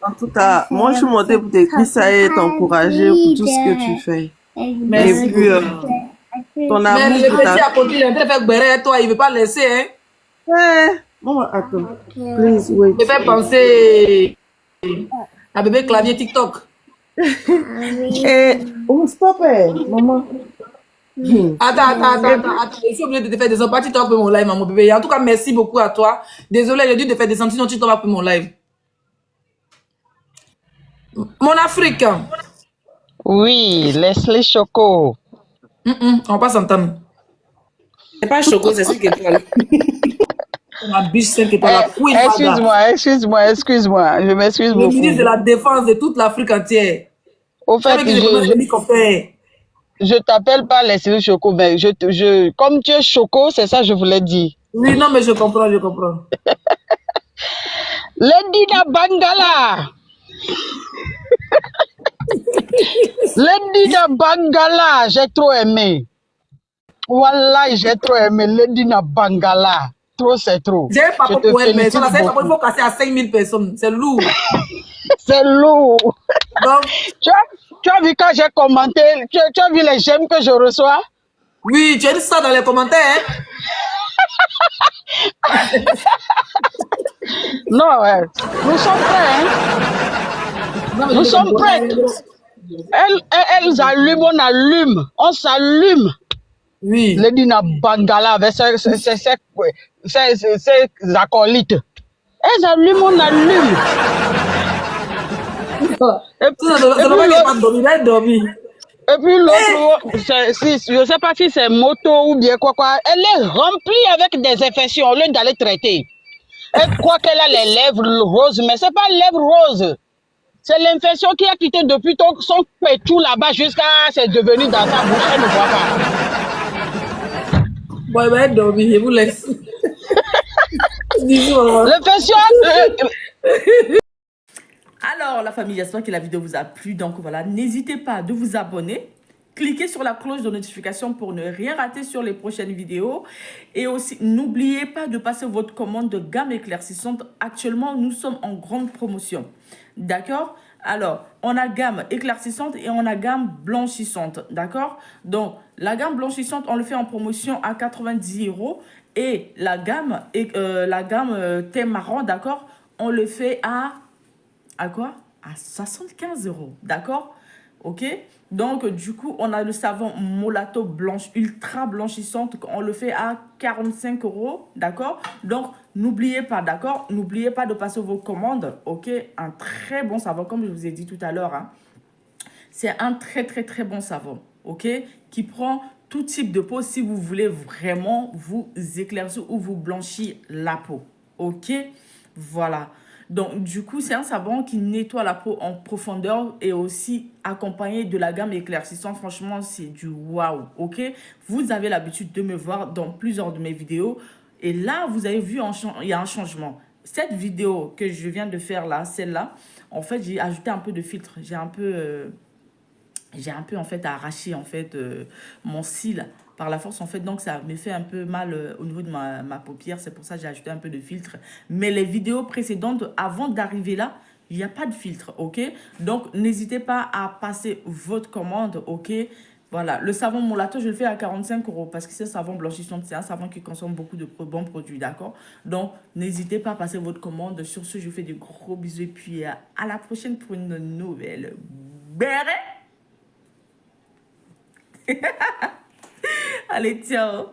En tout cas, moi je suis montée pour t'écrire ça et t'encourager pour tout ce que tu fais. Merci. Et puis, ton amour. Mais le petit à côté, il est en train de faire béret, toi, il veut pas laisser, hein. Ouais. Maman, attends. Please, wait. Je fais penser à bébé clavier TikTok. Et... Oh, stop it, maman. Attends. Je suis obligée de te faire descendre. Pas TikTok pour mon live, mon bébé. En tout cas, merci beaucoup à toi. Désolé, j'ai dû te faire descendre, sinon tu t'en pour mon live. Mon Afrique. Oui, Leslie Choco. On va pas s'entendre. C'est pas Choco, c'est 5 étoiles. La biche 5 étoiles, la queen. Excuse-moi. Je m'excuse beaucoup. Le ministre de la Défense de toute l'Afrique entière. Au fait, je t'appelle pas Leslie Choco, mais comme tu es Choco, c'est ça que je voulais dire. Oui, non, mais je comprends. Lendina Bangala. Lendina Bangala, j'ai trop aimé. Wallah, j'ai trop aimé Lendina Bangala. Trop, c'est trop. J'ai pas pour elle, mais il faut casser à 5000 personnes. C'est lourd. C'est lourd. Donc, tu as vu quand j'ai commenté, tu as vu les j'aime que je reçois? Oui, tu as dit ça dans les commentaires, hein? Non, ouais. Nous sommes prêts, hein? Non, nous sommes prêts. Elles allument, on allume. On s'allume. Oui. Ledina Bangala avec ses acolytes. Elles allument, on allume. Et puis l'autre, je ne sais pas si c'est moto ou bien quoi. Elle est remplie avec des infections au lieu d'aller traiter. Elle croit qu'elle a les lèvres roses, mais ce n'est pas les lèvres roses. C'est l'infection qui a quitté depuis son pétou là-bas jusqu'à c'est devenu dans sa bouche. Elle ne voit pas. Bon, ben, dormir, je vous laisse. L'infection. Alors, la famille, j'espère que la vidéo vous a plu. Donc, voilà, n'hésitez pas de vous abonner. Cliquez sur la cloche de notification pour ne rien rater sur les prochaines vidéos. Et aussi, n'oubliez pas de passer votre commande de gamme éclaircissante. Actuellement, nous sommes en grande promotion. D'accord? Alors, on a gamme éclaircissante et on a gamme blanchissante. D'accord? Donc, la gamme blanchissante, on le fait en promotion à 90 €. Et la gamme thé marron, d'accord? On le fait à quoi? À 75 €. D'accord? Ok? Donc, du coup, on a le savon Molato blanche, ultra blanchissante. On le fait à 45 €, d'accord? Donc, n'oubliez pas, d'accord? N'oubliez pas de passer vos commandes, ok? Un très bon savon, comme je vous ai dit tout à l'heure, hein. C'est un très, très, très bon savon, ok? Qui prend tout type de peau si vous voulez vraiment vous éclaircir ou vous blanchir la peau, ok? Voilà. Donc, du coup, c'est un savon qui nettoie la peau en profondeur et aussi accompagné de la gamme éclaircissante. Franchement, c'est du waouh, ok? Vous avez l'habitude de me voir dans plusieurs de mes vidéos. Et là, vous avez vu, il y a un changement. Cette vidéo que je viens de faire là, celle-là, en fait, j'ai ajouté un peu de filtre. J'ai un peu en fait arraché en fait mon cil par la force en fait, donc ça me fait un peu mal au niveau de ma paupière. C'est pour ça que j'ai ajouté un peu de filtre. Mais les vidéos précédentes, avant d'arriver là, il n'y a pas de filtre, ok? Donc n'hésitez pas à passer votre commande, ok? Voilà, le savon Molato, je le fais à 45 € parce que c'est un savon blanchissant, c'est un savon qui consomme beaucoup de bons produits, d'accord? Donc, n'hésitez pas à passer votre commande. Sur ce, je vous fais de gros bisous et puis à la prochaine pour une nouvelle béret. Allez, ciao.